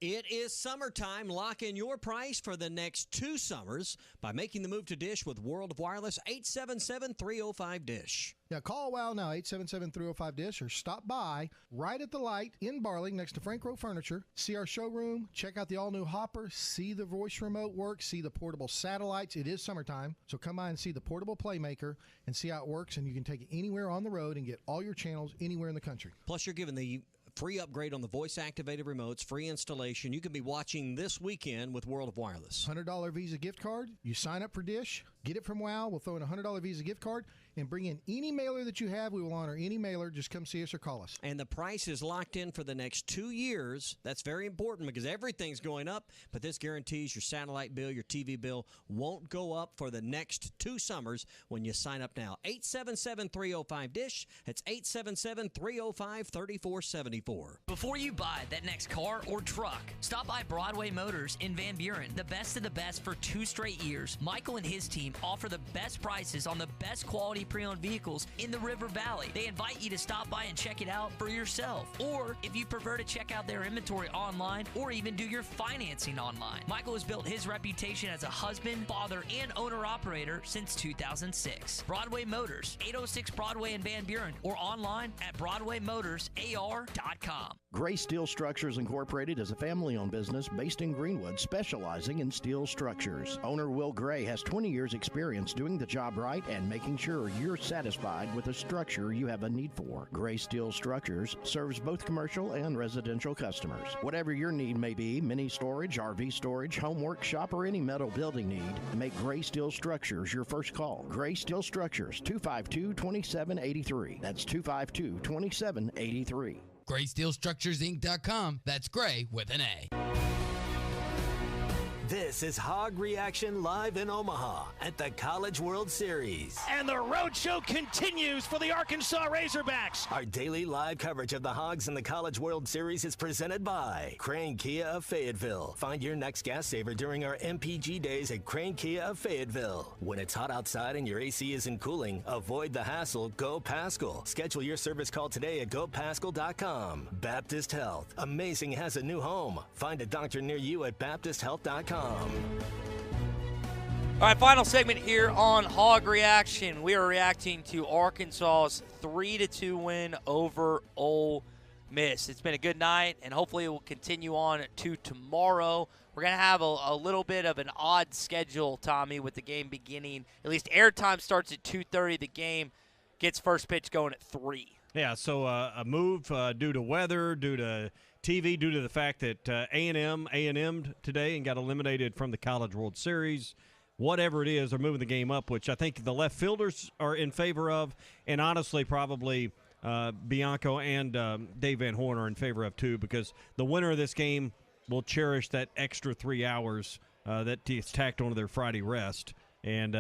It is summertime. Lock in your price for the next 2 summers by making the move to Dish with World of Wireless. 877-305-DISH. Yeah, call WOW now, 877-305-DISH, or stop by right at the light in Barling next to Frank Rowe Furniture. See our showroom, check out the all-new hopper, see the voice remote work, see the portable satellites. It is summertime, so come by and see the portable Playmaker and see how it works, and you can take it anywhere on the road and get all your channels anywhere in the country. Plus, you're given the free upgrade on the voice-activated remotes, free installation. You can be watching this weekend with World of Wireless. $100 Visa gift card. You sign up for Dish, get it from WOW. We'll throw in a $100 Visa gift card and bring in any mailer that you have. We will honor any mailer. Just come see us or call us. And the price is locked in for the next 2 years. That's very important because everything's going up, but this guarantees your satellite bill, your TV bill won't go up for the next 2 summers when you sign up now. 877-305-DISH. That's 877-305-3474. Before you buy that next car or truck, stop by Broadway Motors in Van Buren. The best of the best for 2 straight years. Michael and his team offer the best prices on the best quality pre-owned vehicles in the River Valley. They invite you to stop by and check it out for yourself. Or if you prefer to check out their inventory online or even do your financing online. Michael has built his reputation as a husband, father, and owner-operator since 2006. Broadway Motors, 806 Broadway in Van Buren, or online at BroadwayMotorsAR.com. Gray Steel Structures Incorporated is a family-owned business based in Greenwood specializing in steel structures. Owner Will Gray has 20 years experience doing the job right and making sure you're satisfied with the structure you have a need for. Gray Steel Structures serves both commercial and residential customers. Whatever your need may be, mini storage, RV storage, home workshop, or any metal building need, make Gray Steel Structures your first call. Gray Steel Structures, 252-2783. That's 252-2783. GraySteelStructuresInc.com. That's Gray with an A. This is Hog Reaction live in Omaha at the College World Series. And the roadshow continues for the Arkansas Razorbacks. Our daily live coverage of the Hogs and the College World Series is presented by Crane Kia of Fayetteville. Find your next gas saver during our MPG days at Crane Kia of Fayetteville. When it's hot outside and your AC isn't cooling, avoid the hassle. Go Paschal. Schedule your service call today at gopaschal.com. Baptist Health. Amazing has a new home. Find a doctor near you at baptisthealth.com. All right, final segment here on Hog Reaction. We are reacting to Arkansas's 3-2 win over Ole Miss. It's been a good night, and hopefully it will continue on to tomorrow. We're going to have a little bit of an odd schedule, Tommy, with the game beginning. At least airtime starts at 2:30. The game gets first pitch going at 3. Yeah, so a move due to weather, due to TV, due to the fact that A&M'd today and got eliminated from the College World Series. Whatever it is, they're moving the game up, which I think the left fielders are in favor of, and honestly probably Bianco and Dave Van Horn are in favor of too, because the winner of this game will cherish that extra 3 hours that is tacked onto their Friday rest. And,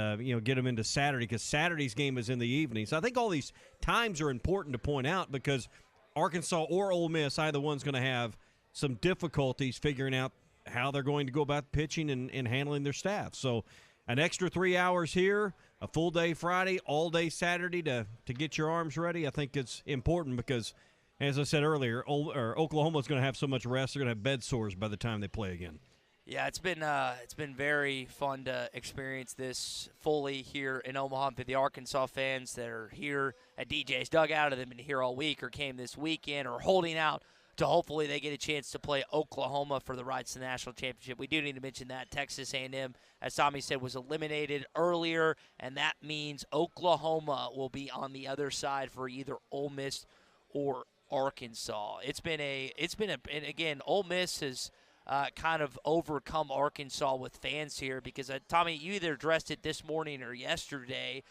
get them into Saturday, because Saturday's game is in the evening. So I think all these times are important to point out, because Arkansas or Ole Miss, either one's going to have some difficulties figuring out how they're going to go about pitching and handling their staff. So an extra 3 hours here, a full day Friday, all day Saturday to get your arms ready, I think it's important because, as I said earlier, Oklahoma's going to have so much rest, they're going to have bed sores by the time they play again. Yeah, it's been very fun to experience this fully here in Omaha. For the Arkansas fans that are here at DJ's Dugout, or they've been here all week, or came this weekend, or holding out to hopefully they get a chance to play Oklahoma for the rights to the national championship. We do need to mention that Texas A&M, as Tommy said, was eliminated earlier, and that means Oklahoma will be on the other side for either Ole Miss or Arkansas. And again, Ole Miss has kind of overcome Arkansas with fans here, because Tommy, you either addressed it this morning or yesterday.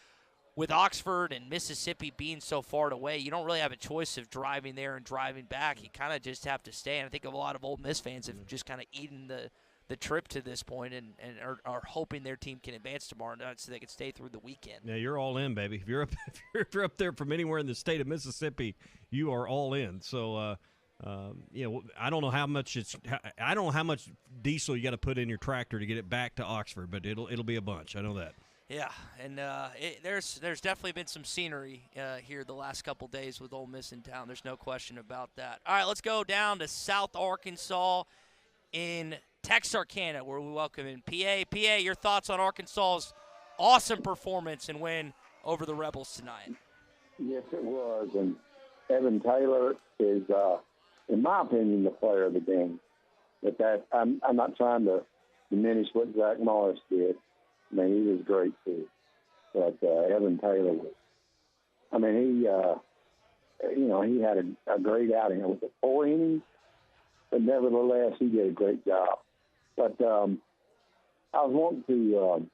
With Oxford and Mississippi being so far away, you don't really have a choice of driving there and driving back. You kind of just have to stay. And I think a lot of Ole Miss fans have just kind of eaten the trip to this point and are hoping their team can advance tomorrow night so they can stay through the weekend. Yeah, you're all in, baby. If you're up there from anywhere in the state of Mississippi, you are all in. So, I don't know how much diesel you got to put in your tractor to get it back to Oxford, but it'll be a bunch. I know that. Yeah, and there's definitely been some scenery here the last couple days with Ole Miss in town. There's no question about that. All right, let's go down to South Arkansas in Texarkana, where we welcome in PA. PA, your thoughts on Arkansas's awesome performance and win over the Rebels tonight? Yes, it was, and Evan Taylor is, in my opinion, the player of the game. But I'm not trying to diminish what Zach Morris did. I mean, he was great too. But Evan Taylor was. I mean, he had a great outing. It was 4 innings, but nevertheless, he did a great job. But I was wanting to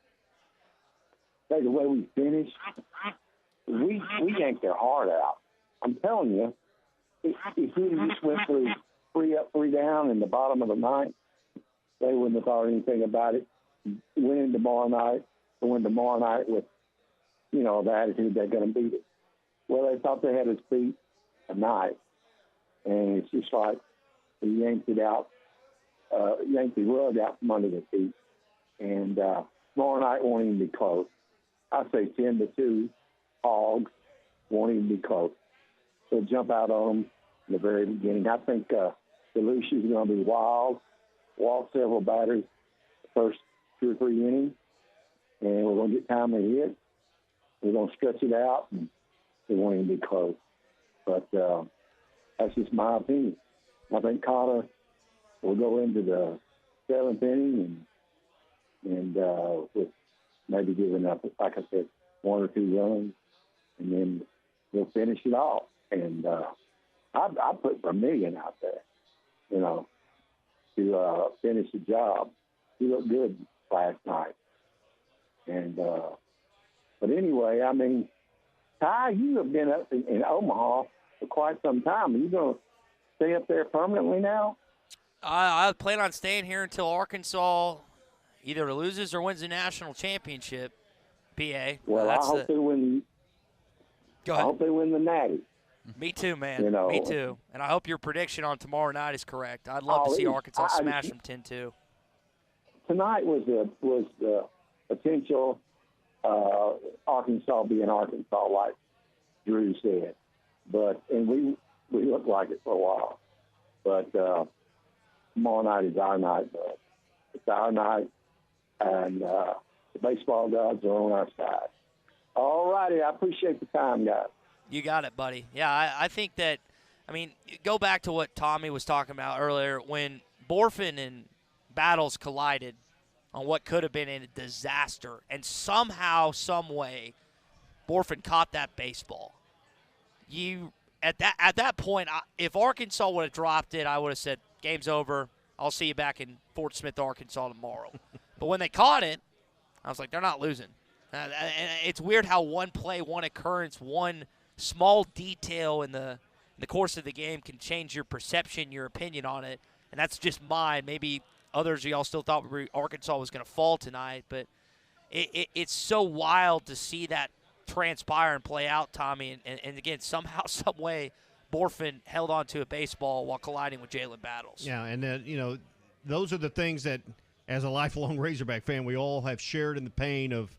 say the way we finished, we yanked their heart out. I'm telling you, if we just went through 3 up, 3 down in the bottom of the ninth, they wouldn't have thought anything about it. Win tomorrow night with, the attitude they're going to beat it. Well, they thought they had us beat tonight, and it's just like they yanked the rug out from under their feet. And tomorrow night won't even be close. I say 10-2, Hogs won't even be close. They'll jump out on them in the very beginning. I think DeLucia's going to be wild, walk several batters the first 2 or 3 innings, and we're going to get time to hit. We're going to stretch it out, and it won't even be close. But that's just my opinion. I think Connor will go into the 7th inning and with maybe giving up, like I said, 1 or 2 runs, and then we'll finish it off. And I put Vermillion out there, to finish the job. He looked good last night. And but anyway, I mean, Ty, you have been up in Omaha for quite some time. Are you going to stay up there permanently now? I plan on staying here until Arkansas either loses or wins the national championship. PA. Well, I hope they win. Go ahead. I hope they win the Natty. Me too, man. Me too. And I hope your prediction on tomorrow night is correct. I'd love to see Arkansas smash them 10-2. Tonight was the potential Arkansas being Arkansas, like Drew said. And we looked like it for a while. But tomorrow night is our night. But it's our night, and the baseball gods are on our side. All righty. I appreciate the time, guys. You got it, buddy. Yeah, I think that, go back to what Tommy was talking about earlier. When Borfin and Battles collided on what could have been a disaster, and somehow, some way, Borfin caught that baseball. At that point, if Arkansas would have dropped it, I would have said, game's over. I'll see you back in Fort Smith, Arkansas tomorrow. But when they caught it, I was like, they're not losing. And it's weird how one play, one occurrence, one small detail in the course of the game can change your perception, your opinion on it, and that's just mine. Maybe others of y'all still thought Arkansas was going to fall tonight, but it's so wild to see that transpire and play out, Tommy, and again, somehow, some way, Borfin held on to a baseball while colliding with Jalen Battles. Yeah, and those are the things that, as a lifelong Razorback fan, we all have shared in the pain of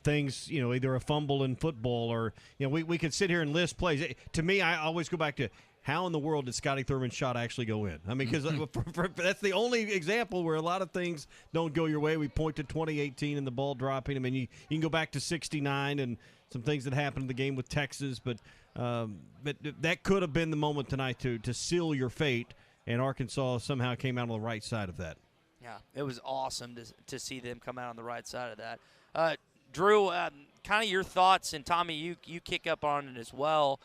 things, either a fumble in football or, we could sit here and list plays. To me, I always go back to how in the world did Scotty Thurman's shot actually go in? Because that's the only example where a lot of things don't go your way. We point to 2018 and the ball dropping. You can go back to 69 and some things that happened in the game with Texas, but that could have been the moment tonight to seal your fate, and Arkansas somehow came out on the right side of that. Yeah, it was awesome to see them come out on the right side of that. Drew, kind of your thoughts, and Tommy, you kick up on it as well.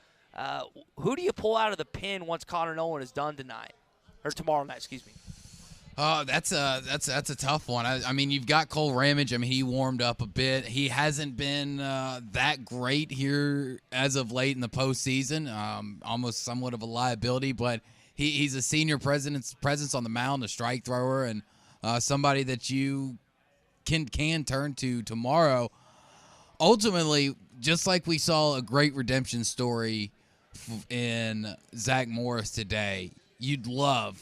Who do you pull out of the pen once Connor Nolan is done tonight, or tomorrow night? Excuse me. That's a tough one. I mean, you've got Cole Ramage. He warmed up a bit. He hasn't been that great here as of late in the postseason. Almost somewhat of a liability, but he's a senior presence on the mound, a strike thrower, and somebody that you can turn to tomorrow. Ultimately, just like we saw a great redemption story in Zach Morris today, you'd love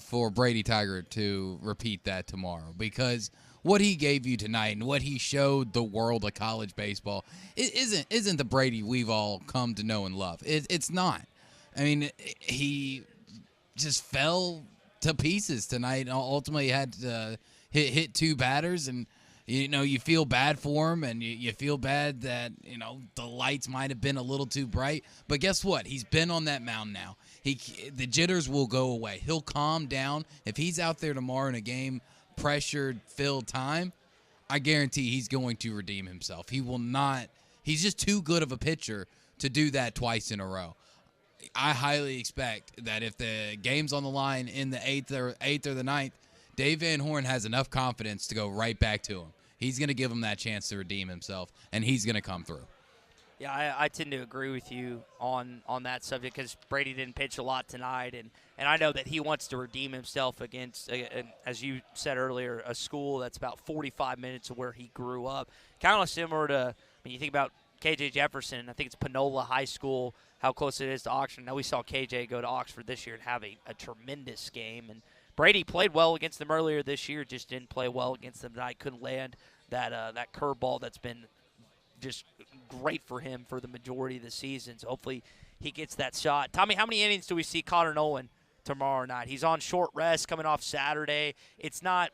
for Brady Tiger to repeat that tomorrow, because what he gave you tonight and what he showed the world of college baseball isn't the Brady we've all come to know and love. It's not. He just fell to pieces tonight and ultimately had to hit 2 batters, and you feel bad for him, and you feel bad that the lights might have been a little too bright. But guess what? He's been on that mound now. The jitters will go away. He'll calm down. If he's out there tomorrow in a game pressured filled time, I guarantee he's going to redeem himself. He will not. He's just too good of a pitcher to do that twice in a row. I highly expect that if the game's on the line in the 8th or the 9th, Dave Van Horn has enough confidence to go right back to him. He's going to give him that chance to redeem himself, and he's going to come through. Yeah, I tend to agree with you on that subject, because Brady didn't pitch a lot tonight, and I know that he wants to redeem himself against, as you said earlier, a school that's about 45 minutes of where he grew up. Kind of similar to, when you think about KJ Jefferson, I think it's Panola High School, how close it is to Oxford. Now we saw KJ go to Oxford this year and have a tremendous game, and Brady played well against them earlier this year, just didn't play well against them tonight. Couldn't land that curveball that's been just great for him for the majority of the season. So hopefully he gets that shot. Tommy, how many innings do we see Connor Nolan tomorrow night? He's on short rest coming off Saturday. It's not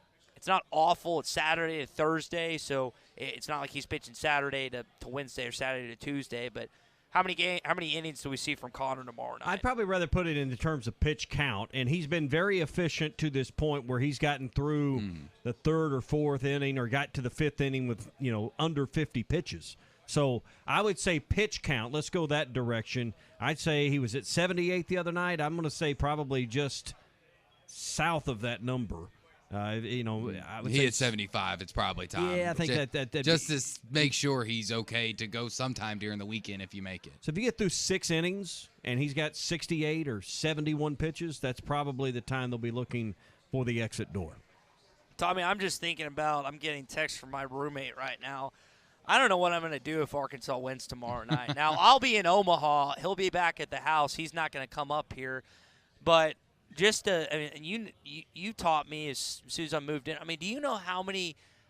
awful. It's Saturday to Thursday, so it's not like he's pitching Saturday to Wednesday or Saturday to Tuesday. But how many innings do we see from Connor tomorrow night? I'd probably rather put it in the terms of pitch count, and he's been very efficient to this point where he's gotten through the third or fourth inning or got to the fifth inning with under 50 pitches. So I would say pitch count. Let's go that direction. I'd say he was at 78 the other night. I'm going to say probably just south of that number. I would he hit 75. It's probably time. Yeah, I think that just to make sure he's okay to go sometime during the weekend if you make it. So if you get through 6 innings and he's got 68 or 71 pitches, that's probably the time they'll be looking for the exit door. Tommy, I'm just thinking about. I'm getting text from my roommate right now. I don't know what I'm going to do if Arkansas wins tomorrow night. Now I'll be in Omaha. He'll be back at the house. He's not going to come up here, but. You taught me as soon as I moved in. I mean, do you know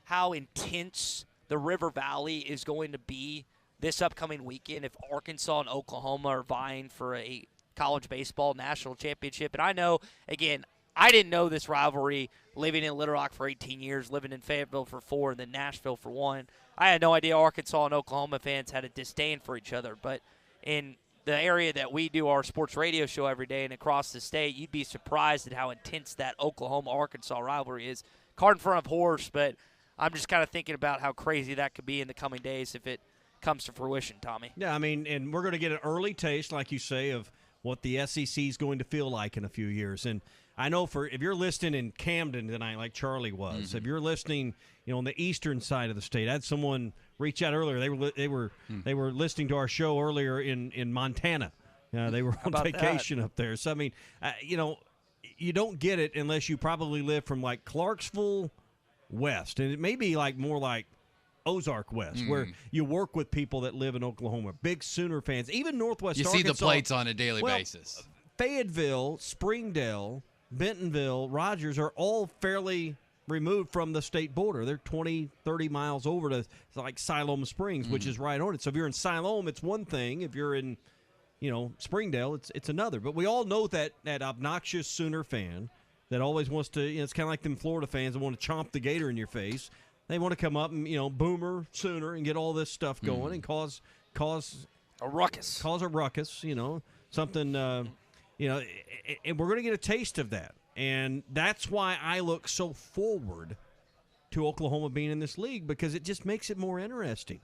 how intense the River Valley is going to be this upcoming weekend if Arkansas and Oklahoma are vying for a college baseball national championship? And I know, again, I didn't know this rivalry living in Little Rock for 18 years, living in Fayetteville for 4, and then Nashville for 1. I had no idea Arkansas and Oklahoma fans had a disdain for each other, but in the area that we do our sports radio show every day and across the state, you'd be surprised at how intense that Oklahoma-Arkansas rivalry is. Cart in front of horse, but I'm just kind of thinking about how crazy that could be in the coming days if it comes to fruition, Tommy. Yeah, I mean, and we're going to get an early taste, like you say, of what the SEC is going to feel like in a few years. And I know if you're listening in Camden tonight, like Charlie was, if you're listening, on the eastern side of the state, I had someone reach out earlier. They were listening to our show earlier in Montana. They were on vacation up there. So I mean, you don't get it unless you probably live from like Clarksville west, and it may be like more like Ozark West, where you work with people that live in Oklahoma, big Sooner fans, even Northwest You Arkansas. see the plates on a daily basis. Fayetteville, Springdale, Bentonville, Rogers are all fairly removed from the state border. They're 20, 30 miles over to like Siloam Springs, which is right on it. So if you're in Siloam, it's one thing. If you're in, Springdale, it's another. But we all know that obnoxious Sooner fan that always wants to, it's kind of like them Florida fans that want to chomp the gator in your face. They want to come up and, boomer Sooner and get all this stuff going and cause a ruckus. Cause a ruckus, something, and we're going to get a taste of that. And that's why I look so forward to Oklahoma being in this league, because it just makes it more interesting.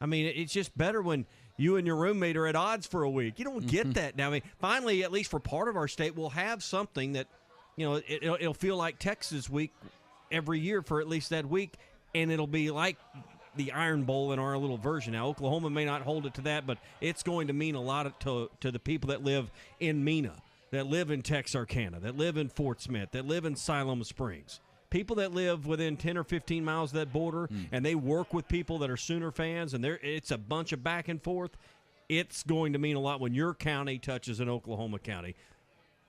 I mean, it's just better when you and your roommate are at odds for a week. You don't get that now. I mean, finally, at least for part of our state, we'll have something that, it'll feel like Texas week every year for at least that week, and it'll be like the Iron Bowl in our little version. Now, Oklahoma may not hold it to that, but it's going to mean a lot to the people that live in Mena, that live in Texarkana, that live in Fort Smith, that live in Siloam Springs. People that live within 10 or 15 miles of that border, and they work with people that are Sooner fans, and it's a bunch of back and forth. It's going to mean a lot when your county touches an Oklahoma county.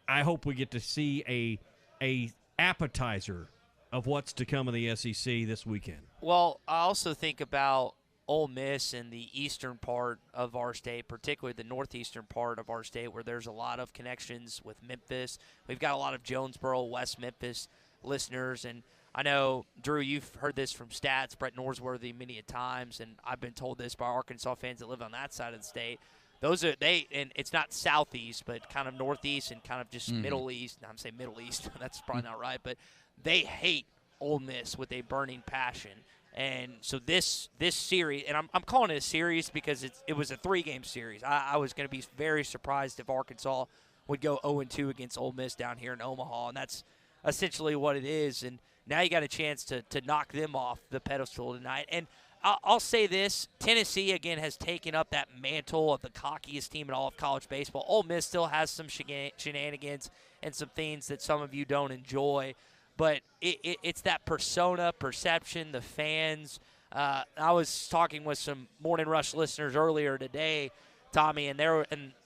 I hope we get to see a appetizer of what's to come of the SEC this weekend. Well, I also think about Ole Miss in the eastern part of our state, particularly the northeastern part of our state, where there's a lot of connections with Memphis. We've got a lot of Jonesboro, West Memphis listeners, and I know, Drew, you've heard this from Stats, Brett Norsworthy many a times, and I've been told this by Arkansas fans that live on that side of the state. And it's not southeast, but kind of northeast and kind of just Middle East. I'm saying Middle East. That's probably not right, but they hate Ole Miss with a burning passion. And so this series, and I'm calling it a series because it was a 3-game series. I was going to be very surprised if Arkansas would go 0-2 against Ole Miss down here in Omaha, and that's essentially what it is. And now you got a chance to knock them off the pedestal tonight. And I'll say this, Tennessee, again, has taken up that mantle of the cockiest team in all of college baseball. Ole Miss still has some shenanigans and some things that some of you don't enjoy. But it's that persona, perception, the fans. I was talking with some Morning Rush listeners earlier today, Tommy, and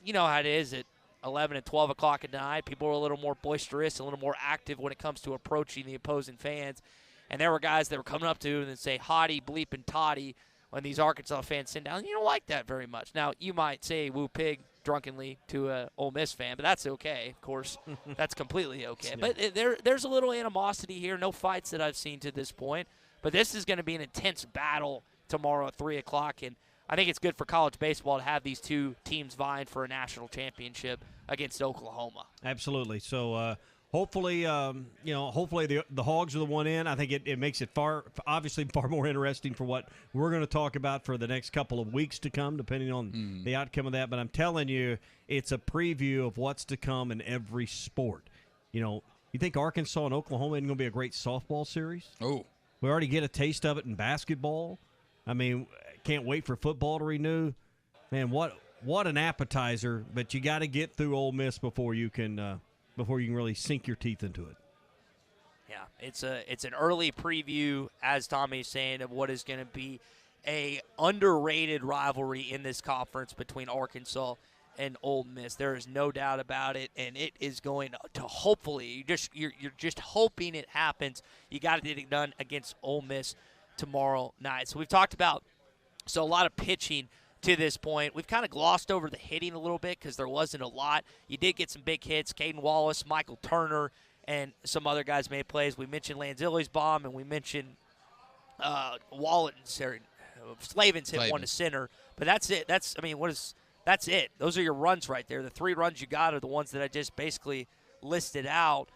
you know how it is at 11 and 12 o'clock at night. People are a little more boisterous, a little more active when it comes to approaching the opposing fans. And there were guys that were coming up to and say, "Hottie, bleep, and toddy," when these Arkansas fans sit down. You don't like that very much. Now, you might say woo pig drunkenly to a Ole Miss fan, but that's okay. Of course, that's completely okay. Yeah. But there's a little animosity here. No fights that I've seen to this point. But this is going to be an intense battle tomorrow at 3 o'clock, and I think it's good for college baseball to have these two teams vying for a national championship against Oklahoma. Absolutely. So hopefully, hopefully the Hogs are the one in. I think it makes it obviously far more interesting for what we're going to talk about for the next couple of weeks to come, depending on the outcome of that. But I'm telling you, it's a preview of what's to come in every sport. You think Arkansas and Oklahoma isn't going to be a great softball series? Oh. We already get a taste of it in basketball. I mean, can't wait for football to renew. Man, what an appetizer! But you got to get through Ole Miss before you can really sink your teeth into it. Yeah, it's an early preview, as Tommy's saying, of what is going to be a underrated rivalry in this conference between Arkansas and Ole Miss. There is no doubt about it, and it is going to hopefully you're just hoping it happens. You got to get it done against Ole Miss tomorrow night. So we've talked about a lot of pitching to this point. We've kind of glossed over the hitting a little bit because there wasn't a lot. You did get some big hits. Caden Wallace, Michael Turner, and some other guys made plays. We mentioned Lanzilli's bomb, and we mentioned Slavin's hit one to center. But that's it. That's it. Those are your runs right there. The 3 runs you got are the ones that I just basically listed out.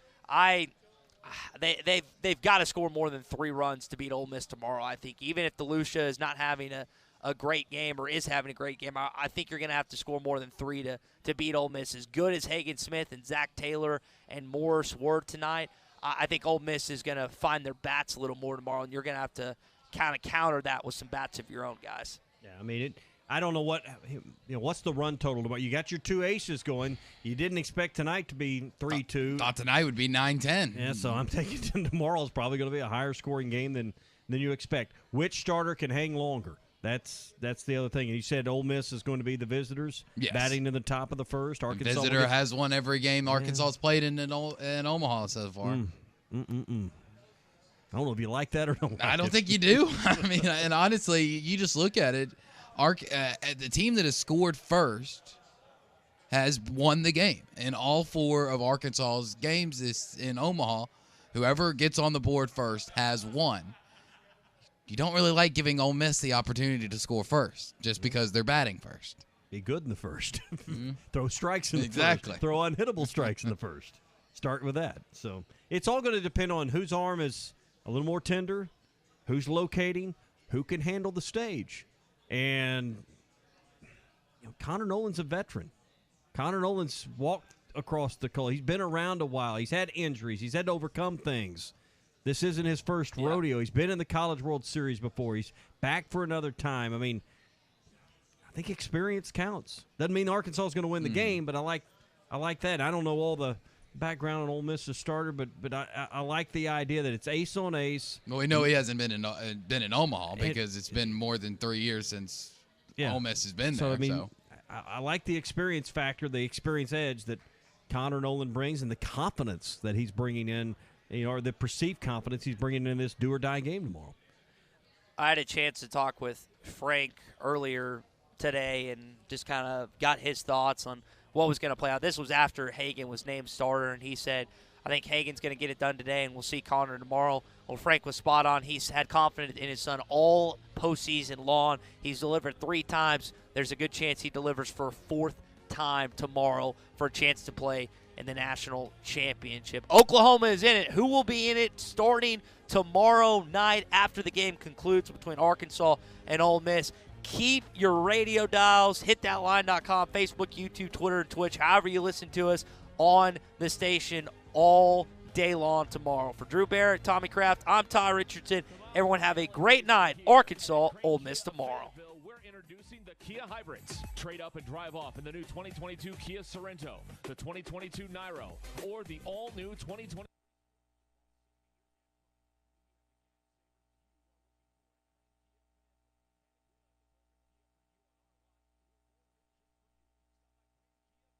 They've got to score more than 3 runs to beat Ole Miss tomorrow, I think. Even if DeLucia is not having a great game or is having a great game, I think you're going to have to score more than 3 to beat Ole Miss. As good as Hagen Smith and Zach Taylor and Morris were tonight, I think Ole Miss is going to find their bats a little more tomorrow, and you're going to have to kind of counter that with some bats of your own, guys. Yeah, I mean, I don't know what's the run total tomorrow. You got your 2 aces going. You didn't expect tonight to be 3-2. Thought tonight would be 9-10. Yeah, so I'm thinking tomorrow's probably going to be a higher scoring game than you expect. Which starter can hang longer? That's the other thing. And you said Ole Miss is going to be the visitors, batting in the top of the first. Arkansas Visitor has won every game Arkansas's played in Omaha so far. I don't know if you like that or don't. I don't think you do. I mean, and honestly, you just look at it. The team that has scored first has won the game. In all 4 of Arkansas's games in Omaha, whoever gets on the board first has won. You don't really like giving Ole Miss the opportunity to score first just because they're batting first. Be good in the first. Throw strikes in the Exactly. first. Throw unhittable strikes in the first. Start with that. So it's all going to depend on whose arm is a little more tender, who's locating, who can handle the stage. And Connor Nolan's a veteran. Connor Nolan's walked across the coal. He's been around a while. He's had injuries. He's had to overcome things. This isn't his first rodeo. He's been in the College World Series before. He's back for another time. I mean, I think experience counts. Doesn't mean Arkansas is going to win the game, but I like that. I don't know all the background on Ole Miss's starter, but I like the idea that it's ace on ace. Well, we know he hasn't been in Omaha because it's been more than 3 years since Ole Miss has been there. So, I mean, I like the experience factor, the experience edge that Connor Nolan brings, and the confidence that he's bringing in, or the perceived confidence he's bringing in this do-or-die game tomorrow. I had a chance to talk with Frank earlier today and just kind of got his thoughts on what was going to play out. This was after Hagen was named starter, and he said, I think Hagen's going to get it done today, and we'll see Connor tomorrow. Well, Frank was spot on. He's had confidence in his son all postseason long. He's delivered 3 times. There's a good chance he delivers for a 4th time tomorrow for a chance to play in the national championship. Oklahoma is in it. Who will be in it starting tomorrow night after the game concludes between Arkansas and Ole Miss? Keep your radio dials. HitThatLine.com, Facebook, YouTube, Twitter, and Twitch, however you listen to us on the station all day long tomorrow. For Drew Barrett, Tommy Kraft, I'm Ty Richardson. Everyone have a great night. Arkansas, Ole Miss tomorrow. Introducing the Kia Hybrids. Trade up and drive off in the new 2022 Kia Sorento, the 2022 Niro, or the all-new 2020.